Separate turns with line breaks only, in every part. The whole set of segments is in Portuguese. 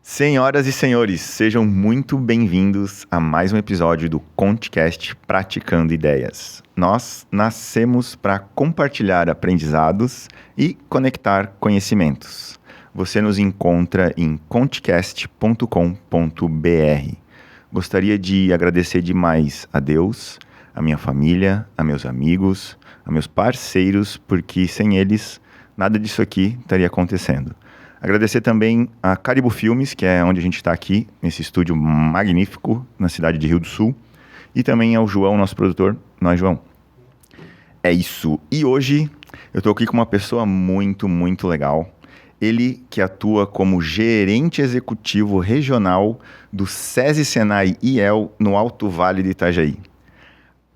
Senhoras e senhores, sejam muito bem-vindos a mais um episódio do ConteCast Praticando Ideias. Nós nascemos para compartilhar aprendizados e conectar conhecimentos. Você nos encontra em contecast.com.br. Gostaria de agradecer demais a Deus, a minha família, a meus amigos, a meus parceiros, porque sem eles nada disso aqui estaria acontecendo. Agradecer também a Caribou Filmes, que é onde a gente está aqui, nesse estúdio magnífico, na cidade de Rio do Sul. E também ao João, nosso produtor. Nós, João. É isso. E hoje eu estou aqui com uma pessoa muito, muito legal. Ele que atua como gerente executivo regional do SESI Senai IEL no Alto Vale do Itajaí.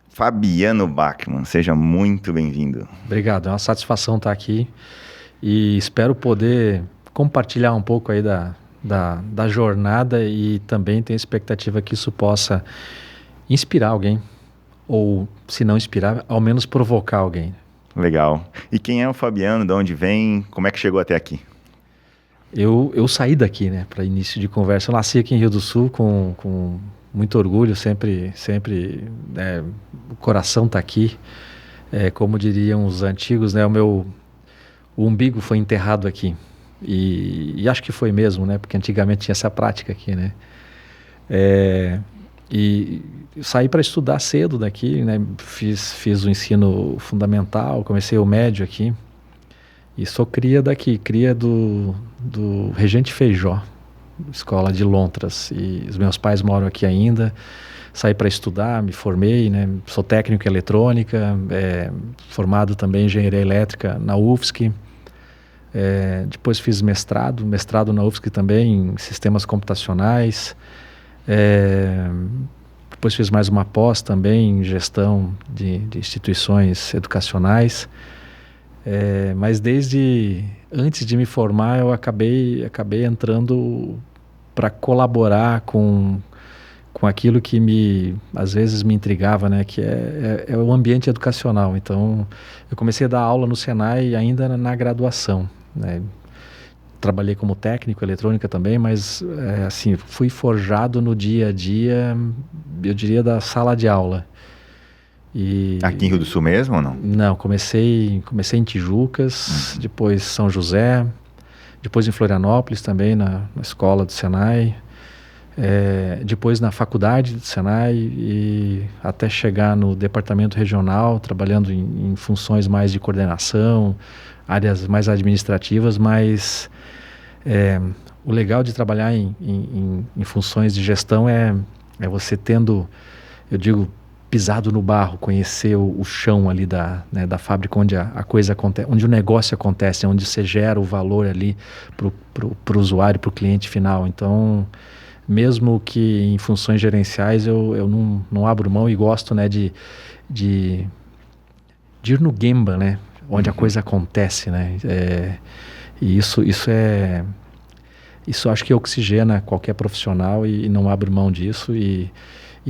Fabiano Bachmann, seja muito bem-vindo.
Obrigado, é uma satisfação estar aqui e espero poder compartilhar um pouco aí da jornada e também tenho expectativa que isso possa inspirar alguém, ou se não inspirar, ao menos provocar alguém.
Legal. E quem é o Fabiano, de onde vem, como é que chegou até aqui?
Eu saí daqui, né, para início de conversa. Eu nasci aqui em Rio do Sul com muito orgulho, sempre o coração está aqui. Como diriam os antigos, né, o umbigo foi enterrado aqui. E acho que foi mesmo, né? Porque antigamente tinha essa prática aqui, né? E saí para estudar cedo daqui, né? Fiz o ensino fundamental, comecei o médio aqui. E sou cria daqui, cria do Regente Feijó, escola de Lontras. E os meus pais moram aqui ainda. Saí para estudar, me formei, né? Sou técnico em eletrônica, formado também em engenharia elétrica na UFSC. Depois fiz mestrado na UFSC também em sistemas computacionais. Depois fiz mais uma pós também em gestão de instituições educacionais. Mas desde antes de me formar eu acabei entrando para colaborar com aquilo que às vezes me intrigava, né, que é o ambiente educacional. Então, eu comecei a dar aula no Senai ainda na graduação, né? Trabalhei como técnico em eletrônica também, mas assim, fui forjado no dia a dia, eu diria, da sala de aula.
Aqui em Rio do Sul mesmo ou não?
Não, comecei em Tijucas, depois São José, depois em Florianópolis também, na escola do Senai. Depois na faculdade do Senai e até chegar no departamento regional, trabalhando em funções mais de coordenação, áreas mais administrativas, mas o legal de trabalhar em funções de gestão é você tendo, eu digo, pisado no barro, conhecer o chão ali da fábrica onde a coisa acontece, onde o negócio acontece, onde você gera o valor ali pro usuário, pro cliente final. Então, mesmo que em funções gerenciais eu não abro mão e gosto, né, de ir no Gemba, né, onde a coisa acontece, né, e isso acho que oxigena qualquer profissional e não abro mão disso e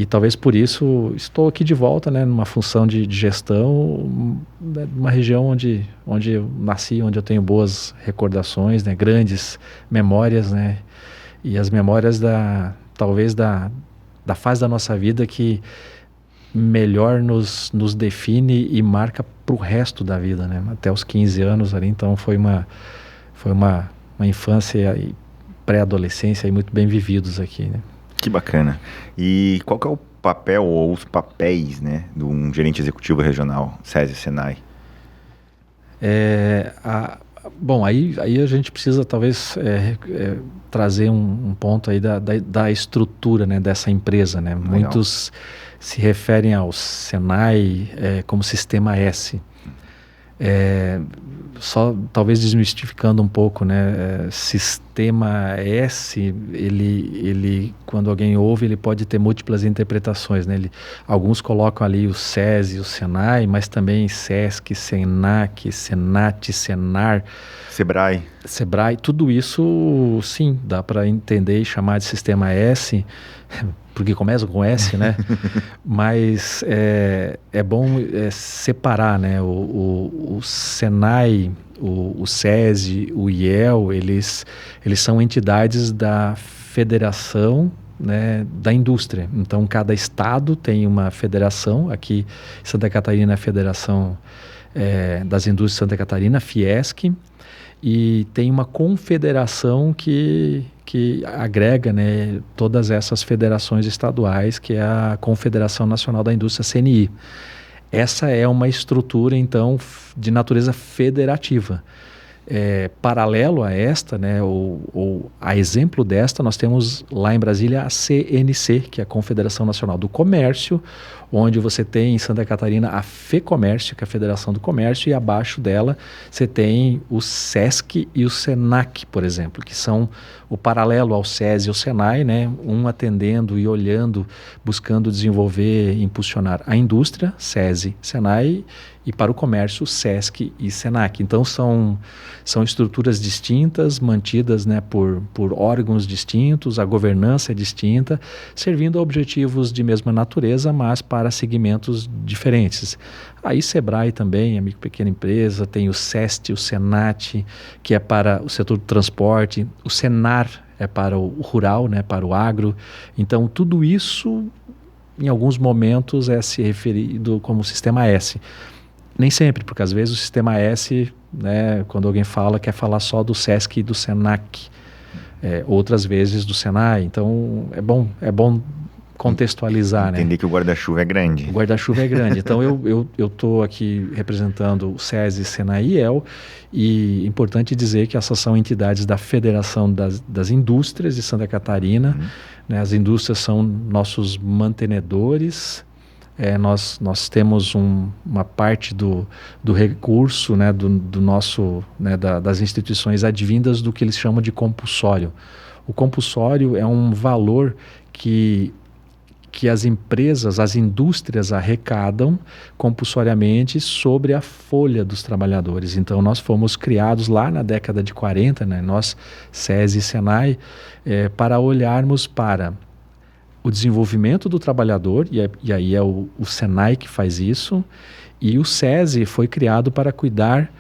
talvez por isso estou aqui de volta, né, numa função de gestão, né, numa região onde eu nasci, onde eu tenho boas recordações, né, grandes memórias, né, e as memórias talvez da fase da nossa vida que melhor nos define e marca para o resto da vida, né? Até os 15 anos ali, então foi uma infância e pré-adolescência aí muito bem vividos aqui, né?
Que bacana. E qual que é o papel ou os papéis, né, de um gerente executivo regional, SESI Senai?
Bom, aí a gente precisa talvez trazer um ponto aí da estrutura, né, dessa empresa, né?
Legal.
Muitos se referem ao Senai como Sistema S. Só talvez desmistificando um pouco, né? Sistema S, ele quando alguém ouve, ele pode ter múltiplas interpretações, né? Alguns colocam ali o SESI, o Senai, mas também SESC, SENAC, SENAT, SENAR, Sebrae, tudo isso sim, dá para entender e chamar de Sistema S. porque começam com S, né? Mas é bom separar, né? O Senai, o SESI, o IEL, eles são entidades da federação, né, da indústria. Então, cada estado tem uma federação. Aqui em Santa Catarina, a Federação das Indústrias de Santa Catarina, Fiesc, e tem uma confederação que agrega, né, todas essas federações estaduais, que é a Confederação Nacional da Indústria, CNI. Essa é uma estrutura, então, de natureza federativa. Paralelo a esta, né, ou a exemplo desta, nós temos lá em Brasília a CNC, que é a Confederação Nacional do Comércio, onde você tem em Santa Catarina a FEComércio, que é a Federação do Comércio, e abaixo dela você tem o SESC e o SENAC, por exemplo, que são o paralelo ao SESI e ao SENAI, né, um atendendo e olhando, buscando desenvolver e impulsionar a indústria, SESI, SENAI, e para o comércio, SESC e SENAC. Então, são estruturas distintas, mantidas, né, por órgãos distintos, a governança é distinta, servindo a objetivos de mesma natureza, mas para segmentos diferentes. Aí, SEBRAE também, amigo pequena empresa, tem o SEST, o SENAT, que é para o setor do transporte, o SENAR é para o rural, né, para o agro. Então, tudo isso, em alguns momentos, é se referido como Sistema S. Nem sempre, porque às vezes o Sistema S, né, quando alguém fala, quer falar só do SESC e do SENAC, outras vezes do SENAI. Então, é bom contextualizar.
Entender, né,
que
o guarda-chuva é grande.
O guarda-chuva é grande. Então, eu estou aqui representando o SESI, SENAI e IEL, e é importante dizer que essas são entidades da Federação das Indústrias de Santa Catarina. Né, as indústrias são nossos mantenedores. Nós temos uma parte do recurso, né, do nosso, né, das instituições advindas do que eles chamam de compulsório. O compulsório é um valor que as empresas, as indústrias arrecadam compulsoriamente sobre a folha dos trabalhadores. Então, nós fomos criados lá na década de 40, né, nós, SESI e SENAI, para olharmos para o desenvolvimento do trabalhador, e aí é o SENAI que faz isso, e o SESI foi criado para cuidar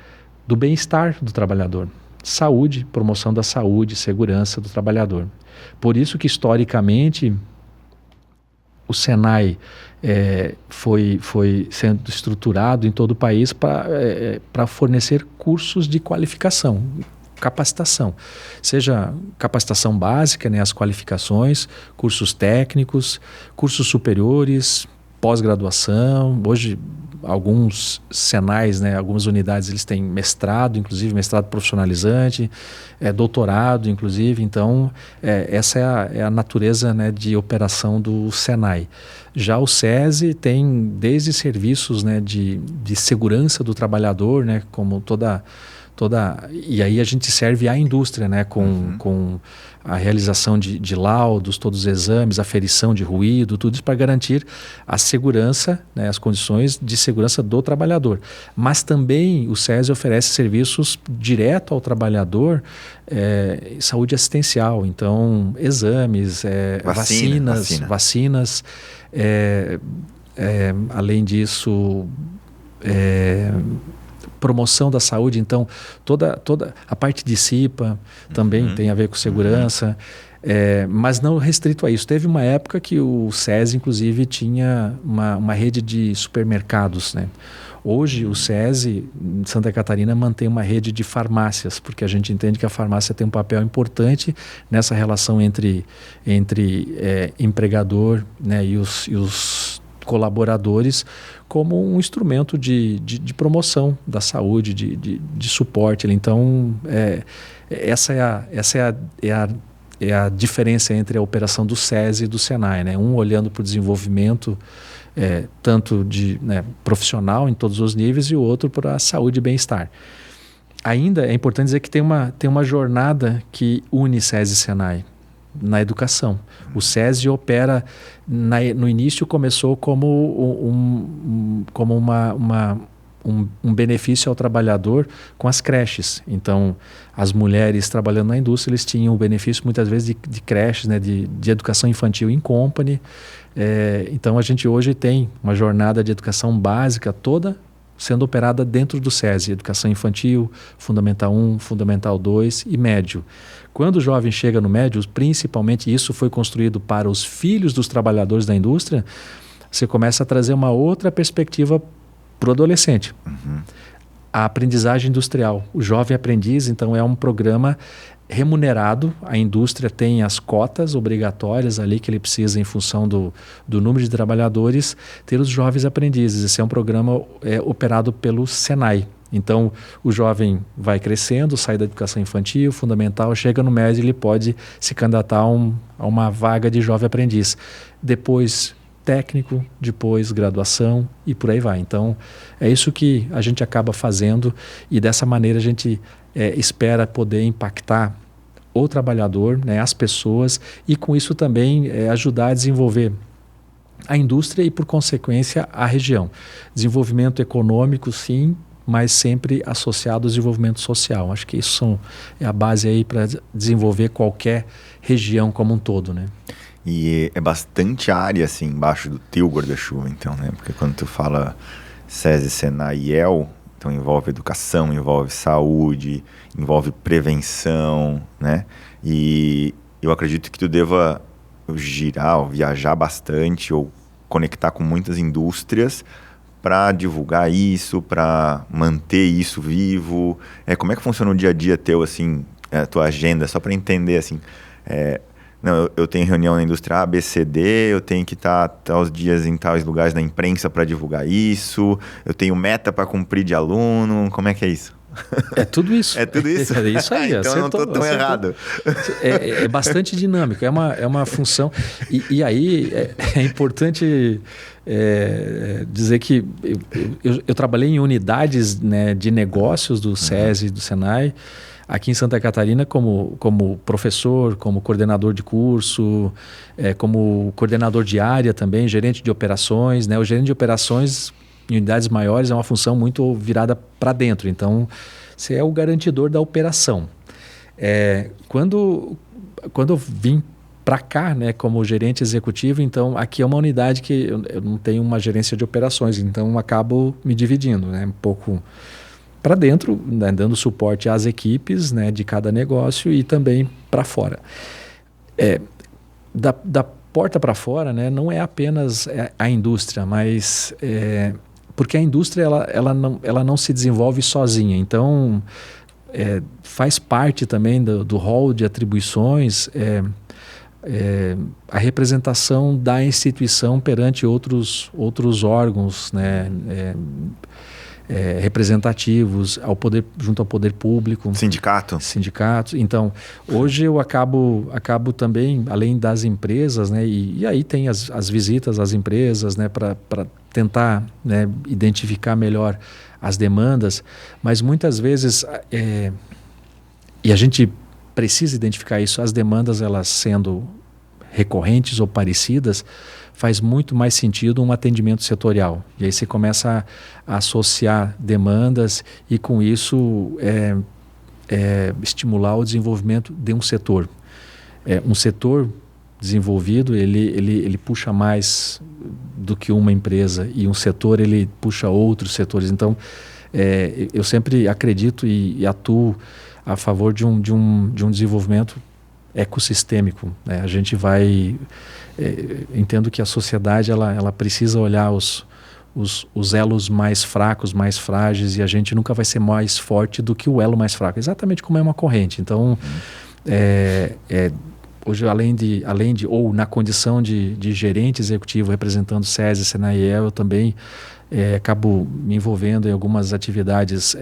do bem-estar do trabalhador. Saúde, promoção da saúde, segurança do trabalhador. Por isso que, historicamente, o SENAI foi sendo estruturado em todo o país para fornecer cursos de qualificação, capacitação, seja capacitação básica, né, as qualificações, cursos técnicos, cursos superiores, pós-graduação. Hoje, alguns SENAIs, né, algumas unidades, eles têm mestrado, inclusive mestrado profissionalizante, doutorado, inclusive. Então, essa é a natureza, né, de operação do SENAI. Já o SESI tem desde serviços, né, de segurança do trabalhador, né, como e aí a gente serve à indústria, né, com a realização de laudos, todos os exames, aferição de ruído, tudo isso para garantir a segurança, né, as condições de segurança do trabalhador. Mas também o SESI oferece serviços direto ao trabalhador, saúde assistencial, então exames, vacinas, além disso, promoção da saúde. Então toda a parte de CIPA também tem a ver com segurança, mas não restrito a isso. Teve uma época que o SESI, inclusive, tinha uma rede de supermercados, né? Hoje o SESI em Santa Catarina mantém uma rede de farmácias, porque a gente entende que a farmácia tem um papel importante nessa relação entre empregador, né, e os colaboradores, como um instrumento de promoção da saúde, de suporte. Então, essa é a diferença entre a operação do SESI e do SENAI, né? Um olhando para o desenvolvimento tanto profissional em todos os níveis, e o outro para a saúde e bem-estar. Ainda é importante dizer que tem uma jornada que une SESI e SENAI na educação. O SESI opera, no início começou como um benefício ao trabalhador com as creches. Então, as mulheres trabalhando na indústria, eles tinham o benefício muitas vezes de creches, né, de educação infantil in company. Então, a gente hoje tem uma jornada de educação básica toda sendo operada dentro do SESI, educação infantil, Fundamental 1, Fundamental 2 e médio. Quando o jovem chega no médio, principalmente isso foi construído para os filhos dos trabalhadores da indústria, você começa a trazer uma outra perspectiva para o adolescente.
Uhum.
A aprendizagem industrial. O jovem aprendiz, então, é um programa remunerado. A indústria tem as cotas obrigatórias ali que ele precisa em função do número de trabalhadores, ter os jovens aprendizes. Esse é um programa operado pelo Senai. Então, o jovem vai crescendo, sai da educação infantil, fundamental, chega no médio, ele pode se candidatar a uma vaga de jovem aprendiz. Depois, técnico, depois graduação e por aí vai. Então, é isso que a gente acaba fazendo e dessa maneira a gente espera poder impactar o trabalhador, né, as pessoas e com isso também ajudar a desenvolver a indústria e por consequência a região. Desenvolvimento econômico sim, mas sempre associado ao desenvolvimento social. Acho que isso é a base aí para desenvolver qualquer região como um todo, né?
E é bastante área, assim, embaixo do teu guarda-chuva, então, né? Porque quando tu fala SESI, Senai e EL, então envolve educação, envolve saúde, envolve prevenção, né? E eu acredito que tu deva girar, ou viajar bastante, ou conectar com muitas indústrias para divulgar isso, para manter isso vivo. Como é que funciona o dia a dia teu, assim, a tua agenda, só para entender, assim... Não, eu tenho reunião na indústria A, B, C, D, eu tenho que estar tais dias em tais lugares na imprensa para divulgar isso, eu tenho meta para cumprir de aluno, como é que é isso?
É tudo isso.
É tudo isso?
É isso aí.
Então acertou, eu não estou tão errado.
É bastante dinâmico, é uma função. E aí é importante dizer que eu trabalhei em unidades, né, de negócios do SESI, do Senai, aqui em Santa Catarina como professor, como coordenador de curso, como coordenador de área também, gerente de operações, né? O gerente de operações em unidades maiores é uma função muito virada para dentro. Então, você é o garantidor da operação. Quando eu vim para cá, né, como gerente executivo, então aqui é uma unidade que eu não tenho uma gerência de operações, então acabo me dividindo, né, um pouco para dentro, né, dando suporte às equipes, né, de cada negócio e também para fora. Da porta para fora, né, não é apenas a indústria, mas porque a indústria ela não se desenvolve sozinha. Então, faz parte também do rol de atribuições a representação da instituição perante outros órgãos, né, representativos junto ao poder público. Sindicatos. Então, hoje eu acabo também, além das empresas, né, e aí tem as visitas às empresas, né, para tentar, né, identificar melhor as demandas, mas muitas vezes, e a gente precisa identificar isso, as demandas elas sendo recorrentes ou parecidas, faz muito mais sentido um atendimento setorial. E aí você começa a associar demandas e com isso estimular o desenvolvimento de um setor. Um setor desenvolvido, ele puxa mais do que uma empresa e um setor ele puxa outros setores. Então, eu sempre acredito e atuo a favor de um desenvolvimento ecossistêmico, né? A gente vai... entendo que a sociedade ela precisa olhar os elos mais fracos, mais frágeis, e a gente nunca vai ser mais forte do que o elo mais fraco, exatamente como é uma corrente. Então, hoje, além de ou na condição de gerente executivo representando SESI, Senai e EL, eu também acabo me envolvendo em algumas atividades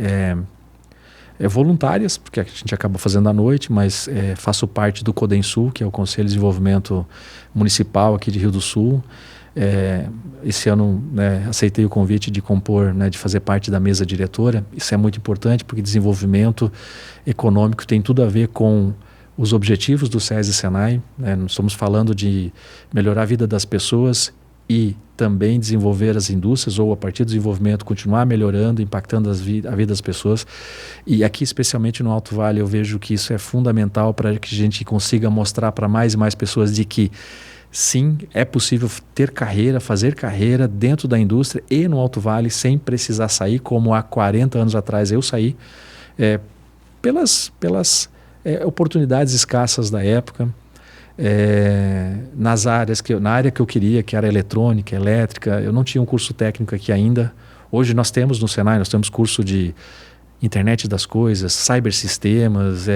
voluntárias, porque a gente acaba fazendo à noite, mas faço parte do CODENSUL, que é o Conselho de Desenvolvimento Municipal aqui de Rio do Sul. Esse ano, né, aceitei o convite de compor, né, de fazer parte da mesa diretora. Isso é muito importante porque desenvolvimento econômico tem tudo a ver com os objetivos do SESI e Senai, né? Nós estamos falando de melhorar a vida das pessoas e também desenvolver as indústrias, ou a partir do desenvolvimento continuar melhorando, impactando a vida das pessoas. E aqui, especialmente no Alto Vale, eu vejo que isso é fundamental para que a gente consiga mostrar para mais e mais pessoas de que sim, é possível ter carreira, fazer carreira dentro da indústria e no Alto Vale sem precisar sair, como há 40 anos atrás eu saí, pelas oportunidades escassas da época. Na área que eu queria, que era eletrônica, elétrica, eu não tinha um curso técnico aqui ainda. Hoje nós temos no Senai, nós temos curso de internet das coisas, cybersistemas,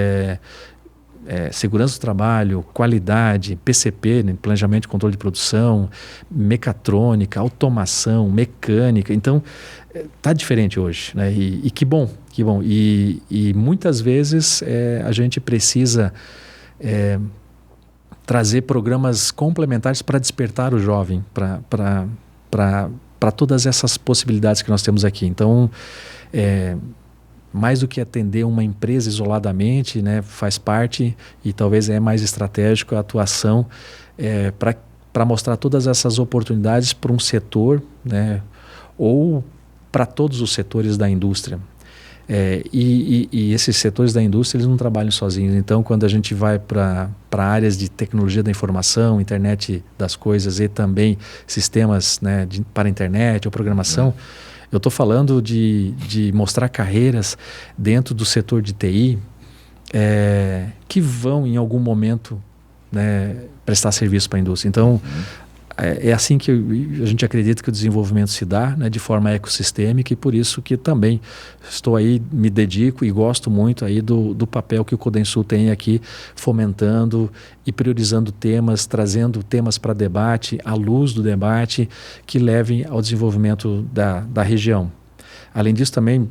segurança do trabalho, qualidade, PCP, né, planejamento e controle de produção, mecatrônica, automação, mecânica. Então, está diferente hoje, né? E que bom, que bom. E muitas vezes a gente precisa trazer programas complementares para despertar o jovem, para todas essas possibilidades que nós temos aqui. Então, mais do que atender uma empresa isoladamente, né, faz parte, e talvez é mais estratégico a atuação para mostrar todas essas oportunidades para um setor, né, ou para todos os setores da indústria. E esses setores da indústria, eles não trabalham sozinhos. Então, quando a gente vai para áreas de tecnologia da informação, internet das coisas e também sistemas, né, para a internet ou programação, eu estou falando de mostrar carreiras dentro do setor de TI que vão, em algum momento, né, prestar serviço para a indústria. Então, é assim que a gente acredita que o desenvolvimento se dá, né, de forma ecossistêmica, e por isso que também estou aí, me dedico e gosto muito aí do papel que o Codensul tem aqui, fomentando e priorizando temas, trazendo temas para debate, à luz do debate, que levem ao desenvolvimento da região. Além disso, também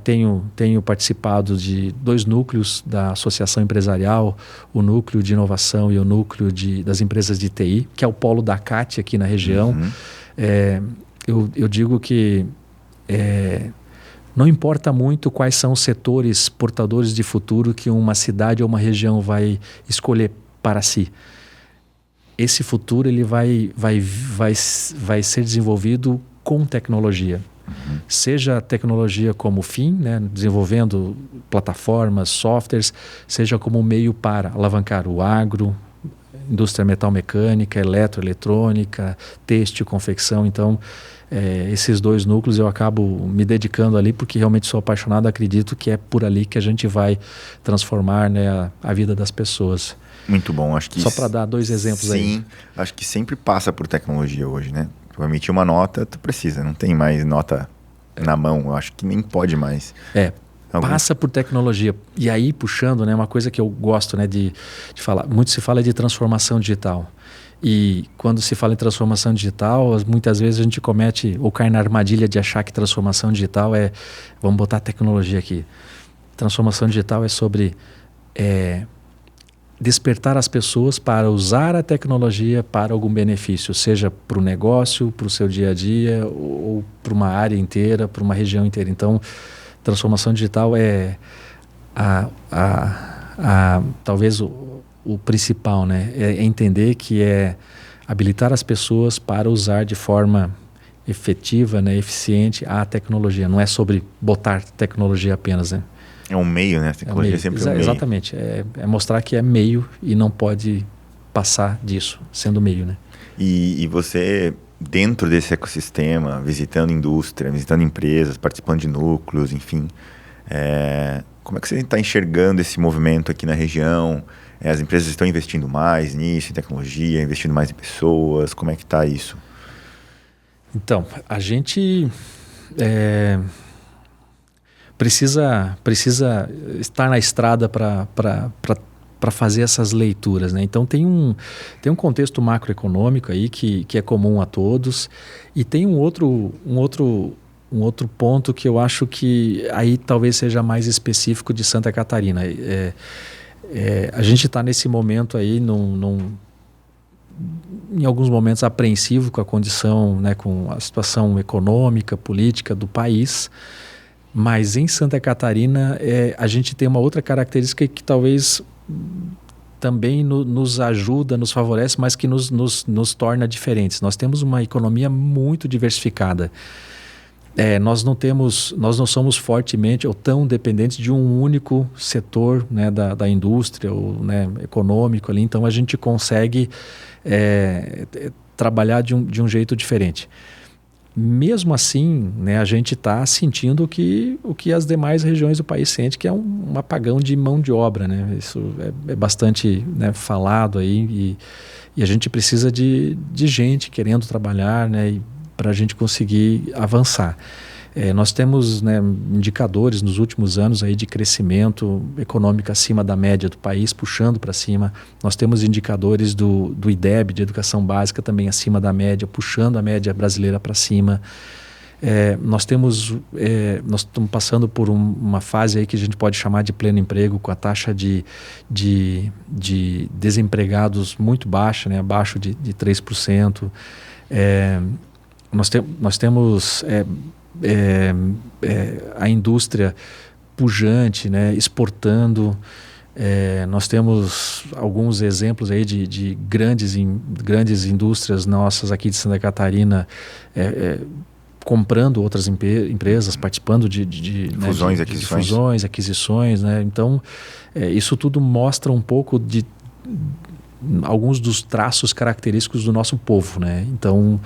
tenho participado de 2 núcleos da Associação Empresarial, o núcleo de inovação e o núcleo das empresas de TI, que é o polo da CAT aqui na região. Eu digo que não importa muito quais são os setores portadores de futuro que uma cidade ou uma região vai escolher para si. Esse futuro ele vai ser desenvolvido com tecnologia. Seja a tecnologia como fim, né, desenvolvendo plataformas, softwares, seja como meio para alavancar o agro, indústria metal-mecânica, eletroeletrônica, têxtil, confecção. Então, esses 2 núcleos eu acabo me dedicando ali porque realmente sou apaixonado, acredito que é por ali que a gente vai transformar, né, a vida das pessoas.
Muito bom, acho que...
Só para dar 2 exemplos aí.
Sim, acho que sempre passa por tecnologia hoje, né? Para emitir uma nota, tu precisa, não tem mais nota na mão, eu acho que nem pode mais. Passa
por tecnologia. E aí, puxando, né, uma coisa que eu gosto, né, de falar, muito se fala de transformação digital. E quando se fala em transformação digital, muitas vezes a gente comete ou cai na armadilha de achar que transformação digital vamos botar tecnologia aqui. Transformação digital é sobre despertar as pessoas para usar a tecnologia para algum benefício, seja para o negócio, para o seu dia a dia, ou para uma área inteira, para uma região inteira. Então, transformação digital é talvez o principal, né? É entender que é habilitar as pessoas para usar de forma efetiva, né, eficiente a tecnologia. Não é sobre botar tecnologia apenas, né?
É um meio, né? A tecnologia é sempre um meio.
Exatamente. É mostrar que é meio e não pode passar disso, sendo meio, né?
E você, dentro desse ecossistema, visitando indústria, visitando empresas, participando de núcleos, enfim, como é que você está enxergando esse movimento aqui na região? As empresas estão investindo mais nisso, em tecnologia, investindo mais em pessoas? Como é que está isso?
Então, a gente... Precisa estar na estrada para fazer essas leituras, né? Então tem um contexto macroeconômico aí que é comum a todos, e tem um outro ponto que eu acho que aí talvez seja mais específico de Santa Catarina. A gente está nesse momento aí em alguns momentos apreensivo com a condição, né, com a situação econômica, política do país. Mas em Santa Catarina a gente tem uma outra característica que talvez também nos ajuda, nos favorece, mas que nos torna diferentes. Nós temos uma economia muito diversificada. Nós não somos fortemente ou tão dependentes de um único setor, né, da indústria ou, né, econômico ali. Então a gente consegue trabalhar de um jeito diferente. Mesmo assim, né, a gente está sentindo o que as demais regiões do país sentem, que é um apagão de mão de obra, né? Isso é bastante, né, falado aí, e a gente precisa de gente querendo trabalhar, né, para a gente conseguir avançar. Nós temos, né, indicadores nos últimos anos aí de crescimento econômico acima da média do país, puxando para cima. Nós temos indicadores do IDEB, de educação básica, também acima da média, puxando a média brasileira para cima. Nós estamos passando por uma fase aí que a gente pode chamar de pleno emprego, com a taxa de desempregados muito baixa, né, abaixo de 3%. Nós temos a indústria pujante, né, exportando. Nós temos alguns exemplos aí de grandes indústrias nossas aqui de Santa Catarina comprando outras empresas, participando de fusões, aquisições, né? Então, isso tudo mostra um pouco de alguns dos traços característicos do nosso povo, né? Então,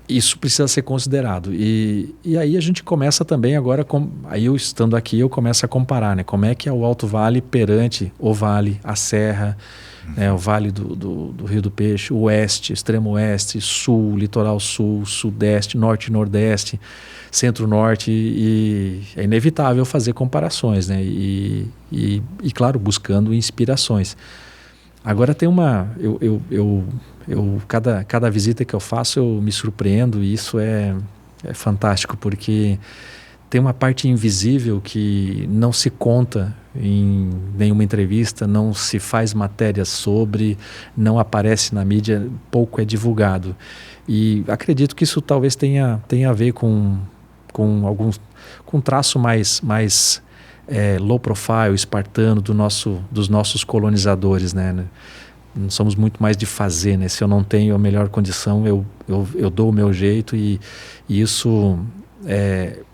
isso precisa ser considerado. E aí a gente começa também agora, aí eu estando aqui, eu começo a comparar, né? Como é que é o Alto Vale perante o Vale, a Serra, né? O Vale do Rio do Peixe, o Oeste, Extremo Oeste, Sul, Litoral Sul, Sudeste, Norte e Nordeste, Centro-Norte, e é inevitável fazer comparações, né? E claro, buscando inspirações. Agora tem cada visita que eu faço eu me surpreendo, e isso é fantástico, porque tem uma parte invisível que não se conta em nenhuma entrevista, não se faz matéria sobre, não aparece na mídia, pouco é divulgado. E acredito que isso talvez tenha a ver com um traço mais low profile, espartano dos nossos colonizadores, né? Não somos muito mais de fazer, né? Se eu não tenho a melhor condição, eu dou o meu jeito, e isso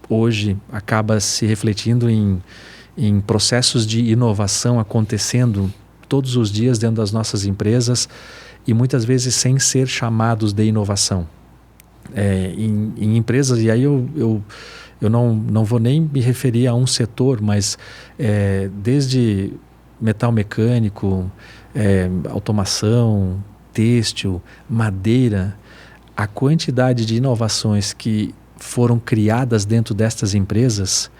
hoje acaba se refletindo em processos de inovação acontecendo todos os dias dentro das nossas empresas, e muitas vezes sem ser chamados de inovação. Em empresas, e aí eu não vou nem me referir a um setor, mas desde metal mecânico, automação, têxtil, madeira, a quantidade de inovações que foram criadas dentro destas empresas.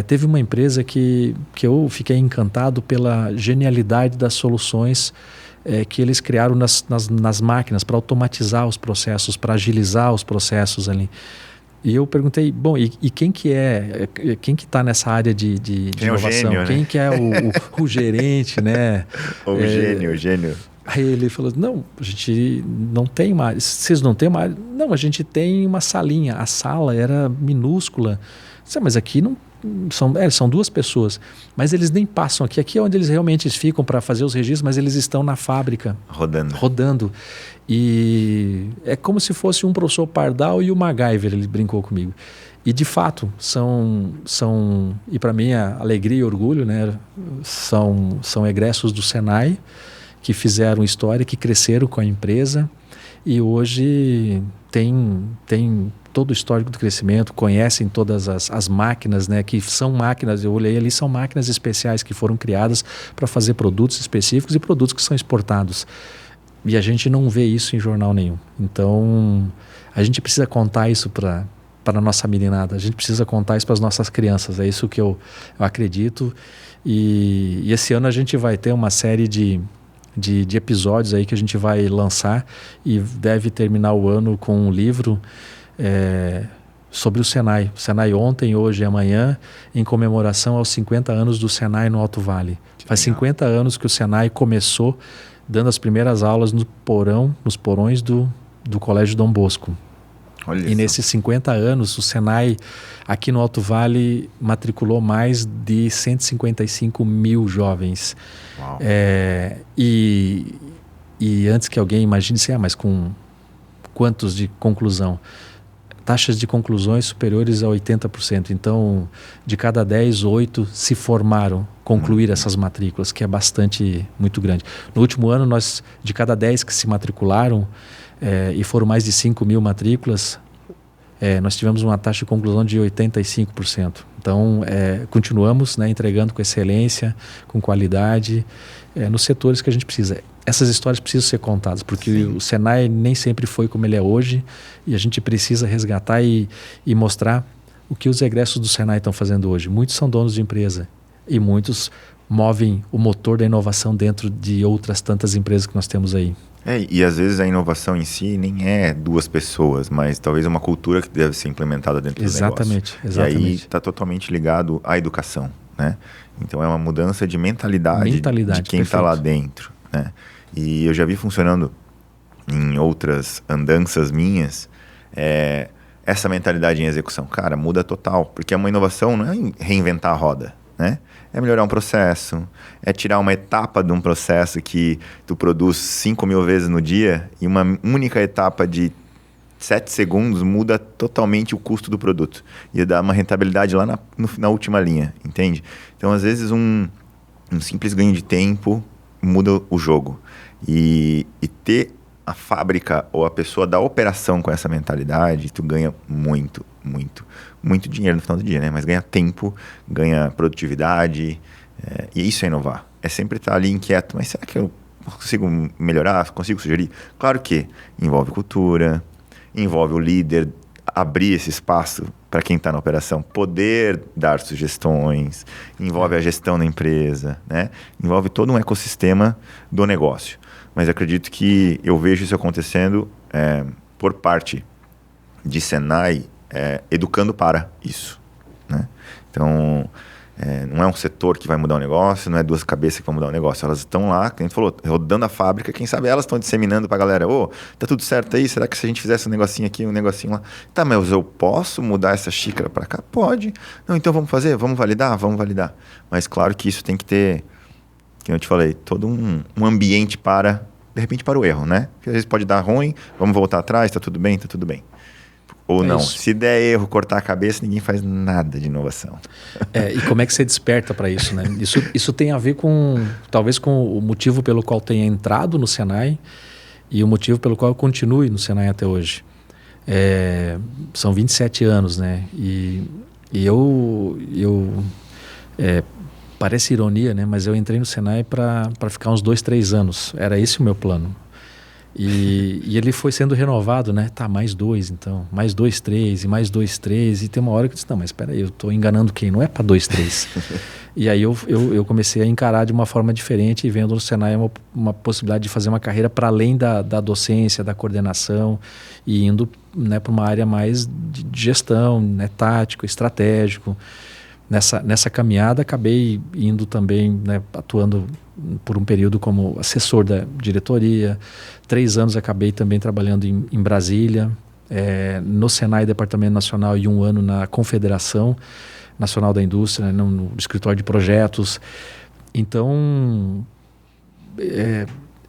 Teve uma empresa que eu fiquei encantado pela genialidade das soluções que eles criaram nas máquinas para automatizar os processos, para agilizar os processos ali. E eu perguntei, bom, e quem que está nessa área de inovação?
Gênio,
quem
né?
que é o gerente, né?
O gênio.
Aí ele falou, não, a gente não tem uma área. Vocês não têm uma área? Não, a gente tem uma salinha. A sala era minúscula. Mas aqui não são duas pessoas. Mas eles nem passam aqui. Aqui é onde eles realmente ficam para fazer os registros, mas eles estão na fábrica. Rodando. E é como se fosse um professor Pardal e o MacGyver, ele brincou comigo. E de fato, e para mim a alegria e orgulho, né, são egressos do Senai, que fizeram história, que cresceram com a empresa, e hoje tem todo o histórico do crescimento, conhecem todas as máquinas, né, que são máquinas, eu olhei ali, são máquinas especiais que foram criadas para fazer produtos específicos e produtos que são exportados. E a gente não vê isso em jornal nenhum. Então, a gente precisa contar isso para a nossa meninada, a gente precisa contar isso para as nossas crianças, é isso que eu acredito. E esse ano a gente vai ter uma série de episódios aí que a gente vai lançar, e deve terminar o ano com um livro sobre o Senai. O Senai ontem, hoje e amanhã, em comemoração aos 50 anos do Senai no Alto Vale. Faz 50 anos que o Senai começou dando as primeiras aulas nos porões do Colégio Dom Bosco.
Olha
E
só.
nesses 50 anos, o Senai, aqui no Alto Vale, matriculou mais de 155 mil jovens.
Uau.
E antes que alguém imagine, mas com quantos de conclusão? Taxas de conclusões superiores a 80%. Então, de cada 10, 8 se formaram, concluíram essas matrículas, que é muito grande. No último ano, de cada 10 que se matricularam, e foram mais de 5 mil matrículas, nós tivemos uma taxa de conclusão de 85%. Então, continuamos, né, entregando com excelência, com qualidade, nos setores que a gente precisa. Essas histórias precisam ser contadas, porque
Sim.
o Senai nem sempre foi como ele é hoje, e a gente precisa resgatar e mostrar o que os egressos do Senai estão fazendo hoje. Muitos são donos de empresa e muitos movem o motor da inovação dentro de outras tantas empresas que nós temos aí.
E às vezes a inovação em si nem é 2 pessoas, mas talvez uma cultura que deve ser implementada dentro do negócio.
Exatamente.
E aí está totalmente ligado à educação, né? Então é uma mudança de mentalidade de quem está lá dentro, né? E eu já vi funcionando em outras andanças minhas, essa mentalidade em execução. Cara, muda total, porque uma inovação não é reinventar a roda, né? É melhorar um processo, é tirar uma etapa de um processo que tu produz 5.000 vezes no dia e uma única etapa de 7 segundos muda totalmente o custo do produto e dá uma rentabilidade lá na última linha, entende? Então, às vezes, um simples ganho de tempo muda o jogo. E ter a fábrica ou a pessoa da operação com essa mentalidade, tu ganha muito dinheiro no final do dia, né? Mas ganha tempo, ganha produtividade, e isso é inovar. É sempre estar ali inquieto, mas será que eu consigo melhorar? Consigo sugerir? Claro que envolve cultura, envolve o líder abrir esse espaço para quem está na operação, poder dar sugestões, envolve a gestão da empresa, né? Envolve todo um ecossistema do negócio. Mas acredito que eu vejo isso acontecendo por parte de Senai, educando para isso, né? Então, não é um setor que vai mudar o negócio, não é 2 cabeças que vão mudar o negócio. Elas estão lá, como a gente falou, rodando a fábrica. Quem sabe elas estão disseminando para a galera. Tá tudo certo aí? Será que se a gente fizesse um negocinho aqui, um negocinho lá? Tá, mas eu posso mudar essa xícara para cá? Pode. Não, então vamos fazer? Vamos validar? Vamos validar. Mas claro que isso tem que ter, como eu te falei, todo um ambiente de repente para o erro, né? Porque às vezes pode dar ruim, vamos voltar atrás, tá tudo bem. Ou não,
isso.
Se der erro, cortar a cabeça, ninguém faz nada de inovação.
E como é que você desperta para isso, né? Isso tem a ver talvez com o motivo pelo qual tenha entrado no Senai e o motivo pelo qual eu continue no Senai até hoje. São 27 anos, né? E eu parece ironia, né? Mas eu entrei no Senai para ficar uns 2, 3 anos. Era esse o meu plano. E ele foi sendo renovado, né? Tá, mais 2 então, mais 2, 3 e mais 2, 3. E tem uma hora que eu disse, não, mas espera aí, eu tô enganando quem? Não é para 2, 3. E aí eu comecei a encarar de uma forma diferente e vendo no Senai uma possibilidade de fazer uma carreira para além da docência, da coordenação e indo, né, para uma área mais de gestão, né, tático, estratégico. Nessa caminhada acabei indo também, né, atuando por um período como assessor da diretoria. 3 anos acabei também trabalhando em Brasília, no Senai Departamento Nacional e 1 ano na Confederação Nacional da Indústria, né, no escritório de projetos. Então,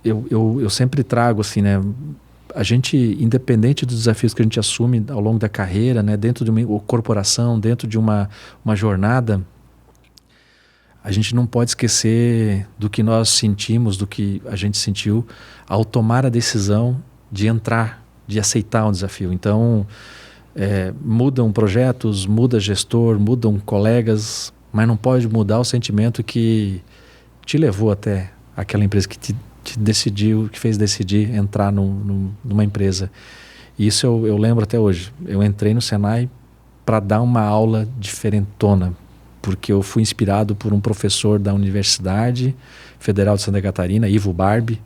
eu sempre trago assim, né, a gente, independente dos desafios que a gente assume ao longo da carreira, né, dentro de uma corporação, dentro de uma jornada, a gente não pode esquecer do que nós sentimos, do que a gente sentiu ao tomar a decisão de entrar, de aceitar um desafio. Então, mudam projetos, muda gestor, mudam colegas, mas não pode mudar o sentimento que te levou até aquela empresa, que te decidiu, que fez decidir entrar numa empresa. E isso eu lembro até hoje. Eu entrei no Senai para dar uma aula diferentona, porque eu fui inspirado por um professor da Universidade Federal de Santa Catarina, Ivo Barbi,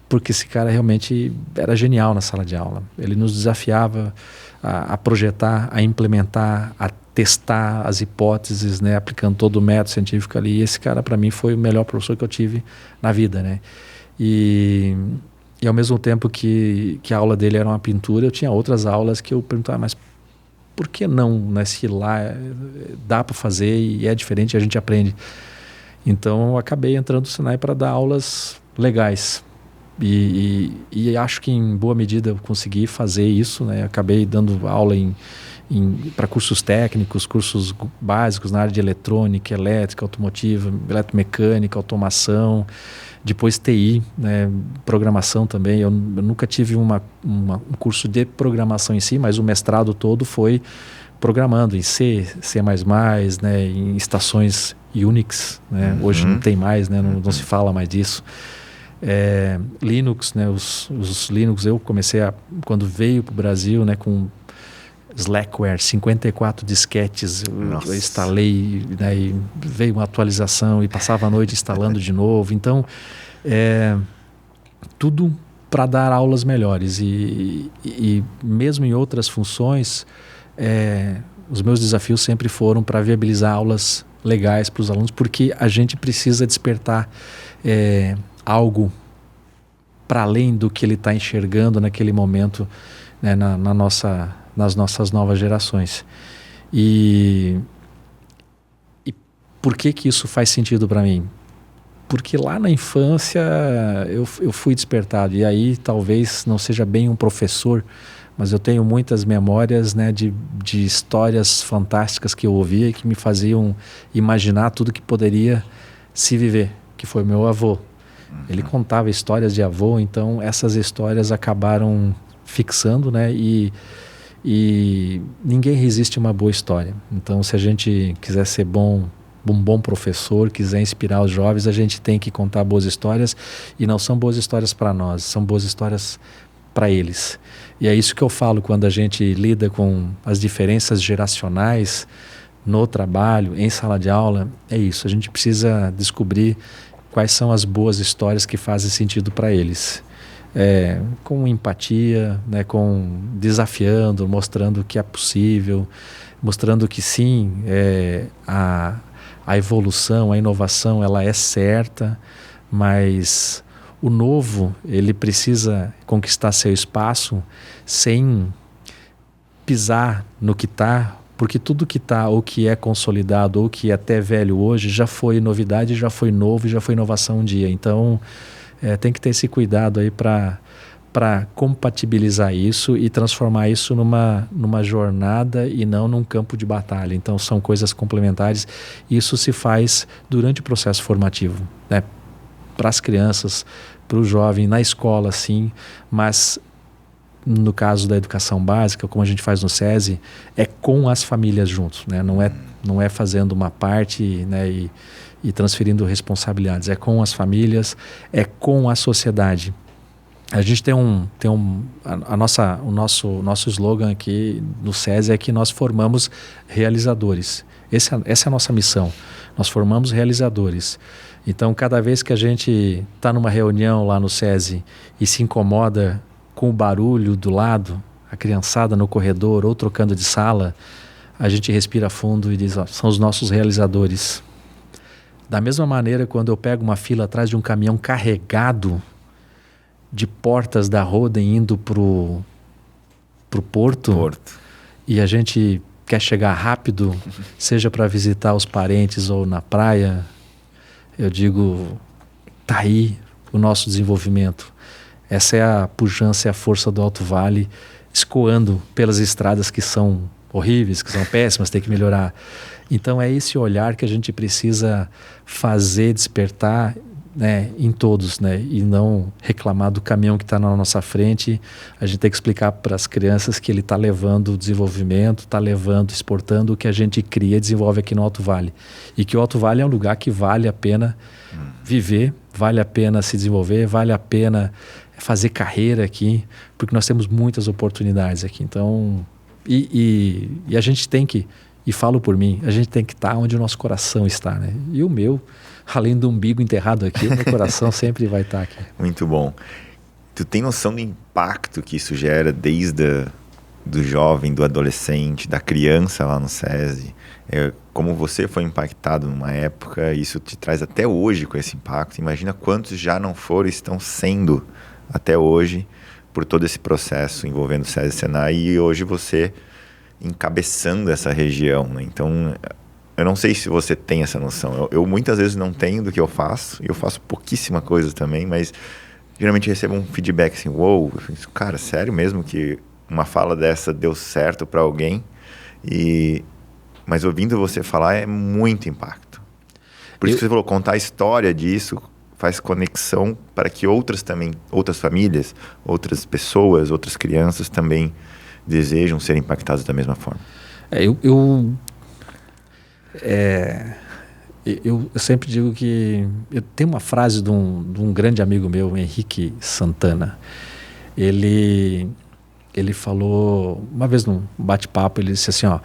porque esse cara realmente era genial na sala de aula. Ele nos desafiava a projetar, a implementar, a testar as hipóteses, né, aplicando todo o método científico ali. E esse cara, para mim, foi o melhor professor que eu tive na vida, né? E E ao mesmo tempo que a aula dele era uma pintura, eu tinha outras aulas que eu perguntava, mas por que não, né? Se lá dá para fazer e é diferente, a gente aprende. Então eu acabei entrando no Senai para dar aulas legais. E acho que em boa medida eu consegui fazer isso, né? Acabei dando aula para cursos técnicos, cursos básicos na área de eletrônica, elétrica, automotiva, eletromecânica, automação, depois TI, né? Programação também. Eu nunca tive um curso de programação em si, mas o mestrado todo foi programando em C, C++, né? Em estações Unix, né? Hoje não tem mais, né? Não se fala mais disso. Linux, né? Os Linux, eu comecei quando veio para o Brasil, né? Com Slackware, 54 disquetes, eu instalei, né? E veio uma atualização e passava a noite instalando de novo. Então, tudo para dar aulas melhores. E mesmo em outras funções, os meus desafios sempre foram para viabilizar aulas legais para os alunos, porque a gente precisa despertar algo para além do que ele está enxergando naquele momento, né, nas nossas novas gerações. E por que isso faz sentido para mim? Porque lá na infância eu fui despertado, e aí talvez não seja bem um professor, mas eu tenho muitas memórias, né, de histórias fantásticas que eu ouvia e que me faziam imaginar tudo que poderia se viver, que foi meu avô. Ele contava histórias de avô, então essas histórias acabaram fixando, né, e ninguém resiste a uma boa história. Então, se a gente quiser ser um bom professor, quiser inspirar os jovens, a gente tem que contar boas histórias, e não são boas histórias para nós, são boas histórias para eles. E é isso que eu falo quando a gente lida com as diferenças geracionais no trabalho, em sala de aula, é isso, a gente precisa descobrir quais são as boas histórias que fazem sentido para eles. Com empatia, né, desafiando, mostrando que é possível, mostrando que sim, a evolução, a inovação, ela é certa, mas o novo, ele precisa conquistar seu espaço sem pisar no que está, porque tudo que está, ou que é consolidado, ou que é até velho hoje, já foi novidade, já foi novo, já foi inovação um dia. Então, tem que ter esse cuidado aí para compatibilizar isso e transformar isso numa jornada e não num campo de batalha. Então, são coisas complementares. Isso se faz durante o processo formativo, né? Para as crianças, para o jovem, na escola, sim, mas no caso da educação básica, como a gente faz no SESI, é com as famílias juntos, né? Não é fazendo uma parte, né, e transferindo responsabilidades, é com as famílias, é com a sociedade. A gente tem o nosso slogan aqui no SESI é que nós formamos realizadores. Essa é a nossa missão, nós formamos realizadores. Então, cada vez que a gente está numa reunião lá no SESI e se incomoda com o barulho do lado, a criançada no corredor ou trocando de sala, a gente respira fundo e diz, são os nossos realizadores. Da mesma maneira, quando eu pego uma fila atrás de um caminhão carregado de portas da Roden indo pro porto, e a gente quer chegar rápido, seja para visitar os parentes ou na praia, eu digo, tá aí o nosso desenvolvimento. Essa é a pujança e a força do Alto Vale escoando pelas estradas que são horríveis, que são péssimas, tem que melhorar. Então é esse olhar que a gente precisa fazer despertar, né, em todos, né, e não reclamar do caminhão que está na nossa frente. A gente tem que explicar para as crianças que ele está levando o desenvolvimento, está levando, exportando o que a gente cria e desenvolve aqui no Alto Vale. E que o Alto Vale é um lugar que vale a pena viver, vale a pena se desenvolver, vale a pena fazer carreira aqui, porque nós temos muitas oportunidades aqui. Então, e a gente tem que, e falo por mim, a gente tem que estar onde o nosso coração está, né? E o meu, além do umbigo enterrado aqui, o meu coração sempre vai estar aqui.
Muito bom. Tu tem noção do impacto que isso gera desde do jovem, do adolescente, da criança lá no SESI? Como você foi impactado numa época, isso te traz até hoje com esse impacto. Imagina quantos já não foram e estão sendo até hoje, por todo esse processo envolvendo o SESI e Senai, e hoje você encabeçando essa região, né? Então, eu não sei se você tem essa noção. Eu muitas vezes não tenho do que eu faço, e eu faço pouquíssima coisa também, mas geralmente recebo um feedback assim, uou, cara, sério mesmo que uma fala dessa deu certo para alguém? Mas ouvindo você falar é muito impacto. Por isso que você falou, contar a história disso faz conexão para que outras famílias, outras pessoas, outras crianças também desejam ser impactadas da mesma forma.
Eu sempre digo que... Eu tenho uma frase de um grande amigo meu, Henrique Santana. Ele falou, uma vez num bate-papo, ele disse assim, ó,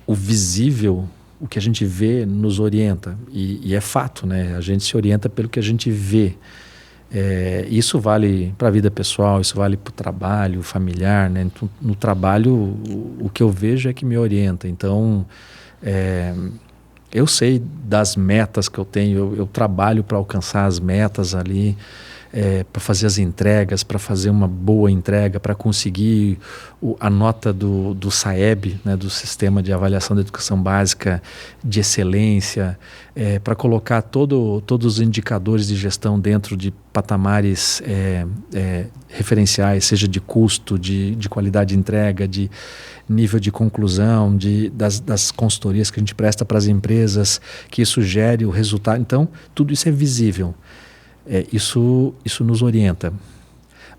o visível, o que a gente vê nos orienta. E é fato, né? A gente se orienta pelo que a gente vê. Isso vale para a vida pessoal, isso vale para o trabalho familiar, né? No trabalho, o que eu vejo é que me orienta. Então, eu sei das metas que eu tenho, eu trabalho para alcançar as metas ali, para fazer as entregas, para fazer uma boa entrega, para conseguir a nota do SAEB, né, do Sistema de Avaliação da Educação Básica de Excelência, para colocar todos os indicadores de gestão dentro de patamares referenciais, seja de custo, de qualidade de entrega, de nível de conclusão, das consultorias que a gente presta para as empresas, que isso gere o resultado. Então, tudo isso é visível. Isso nos orienta.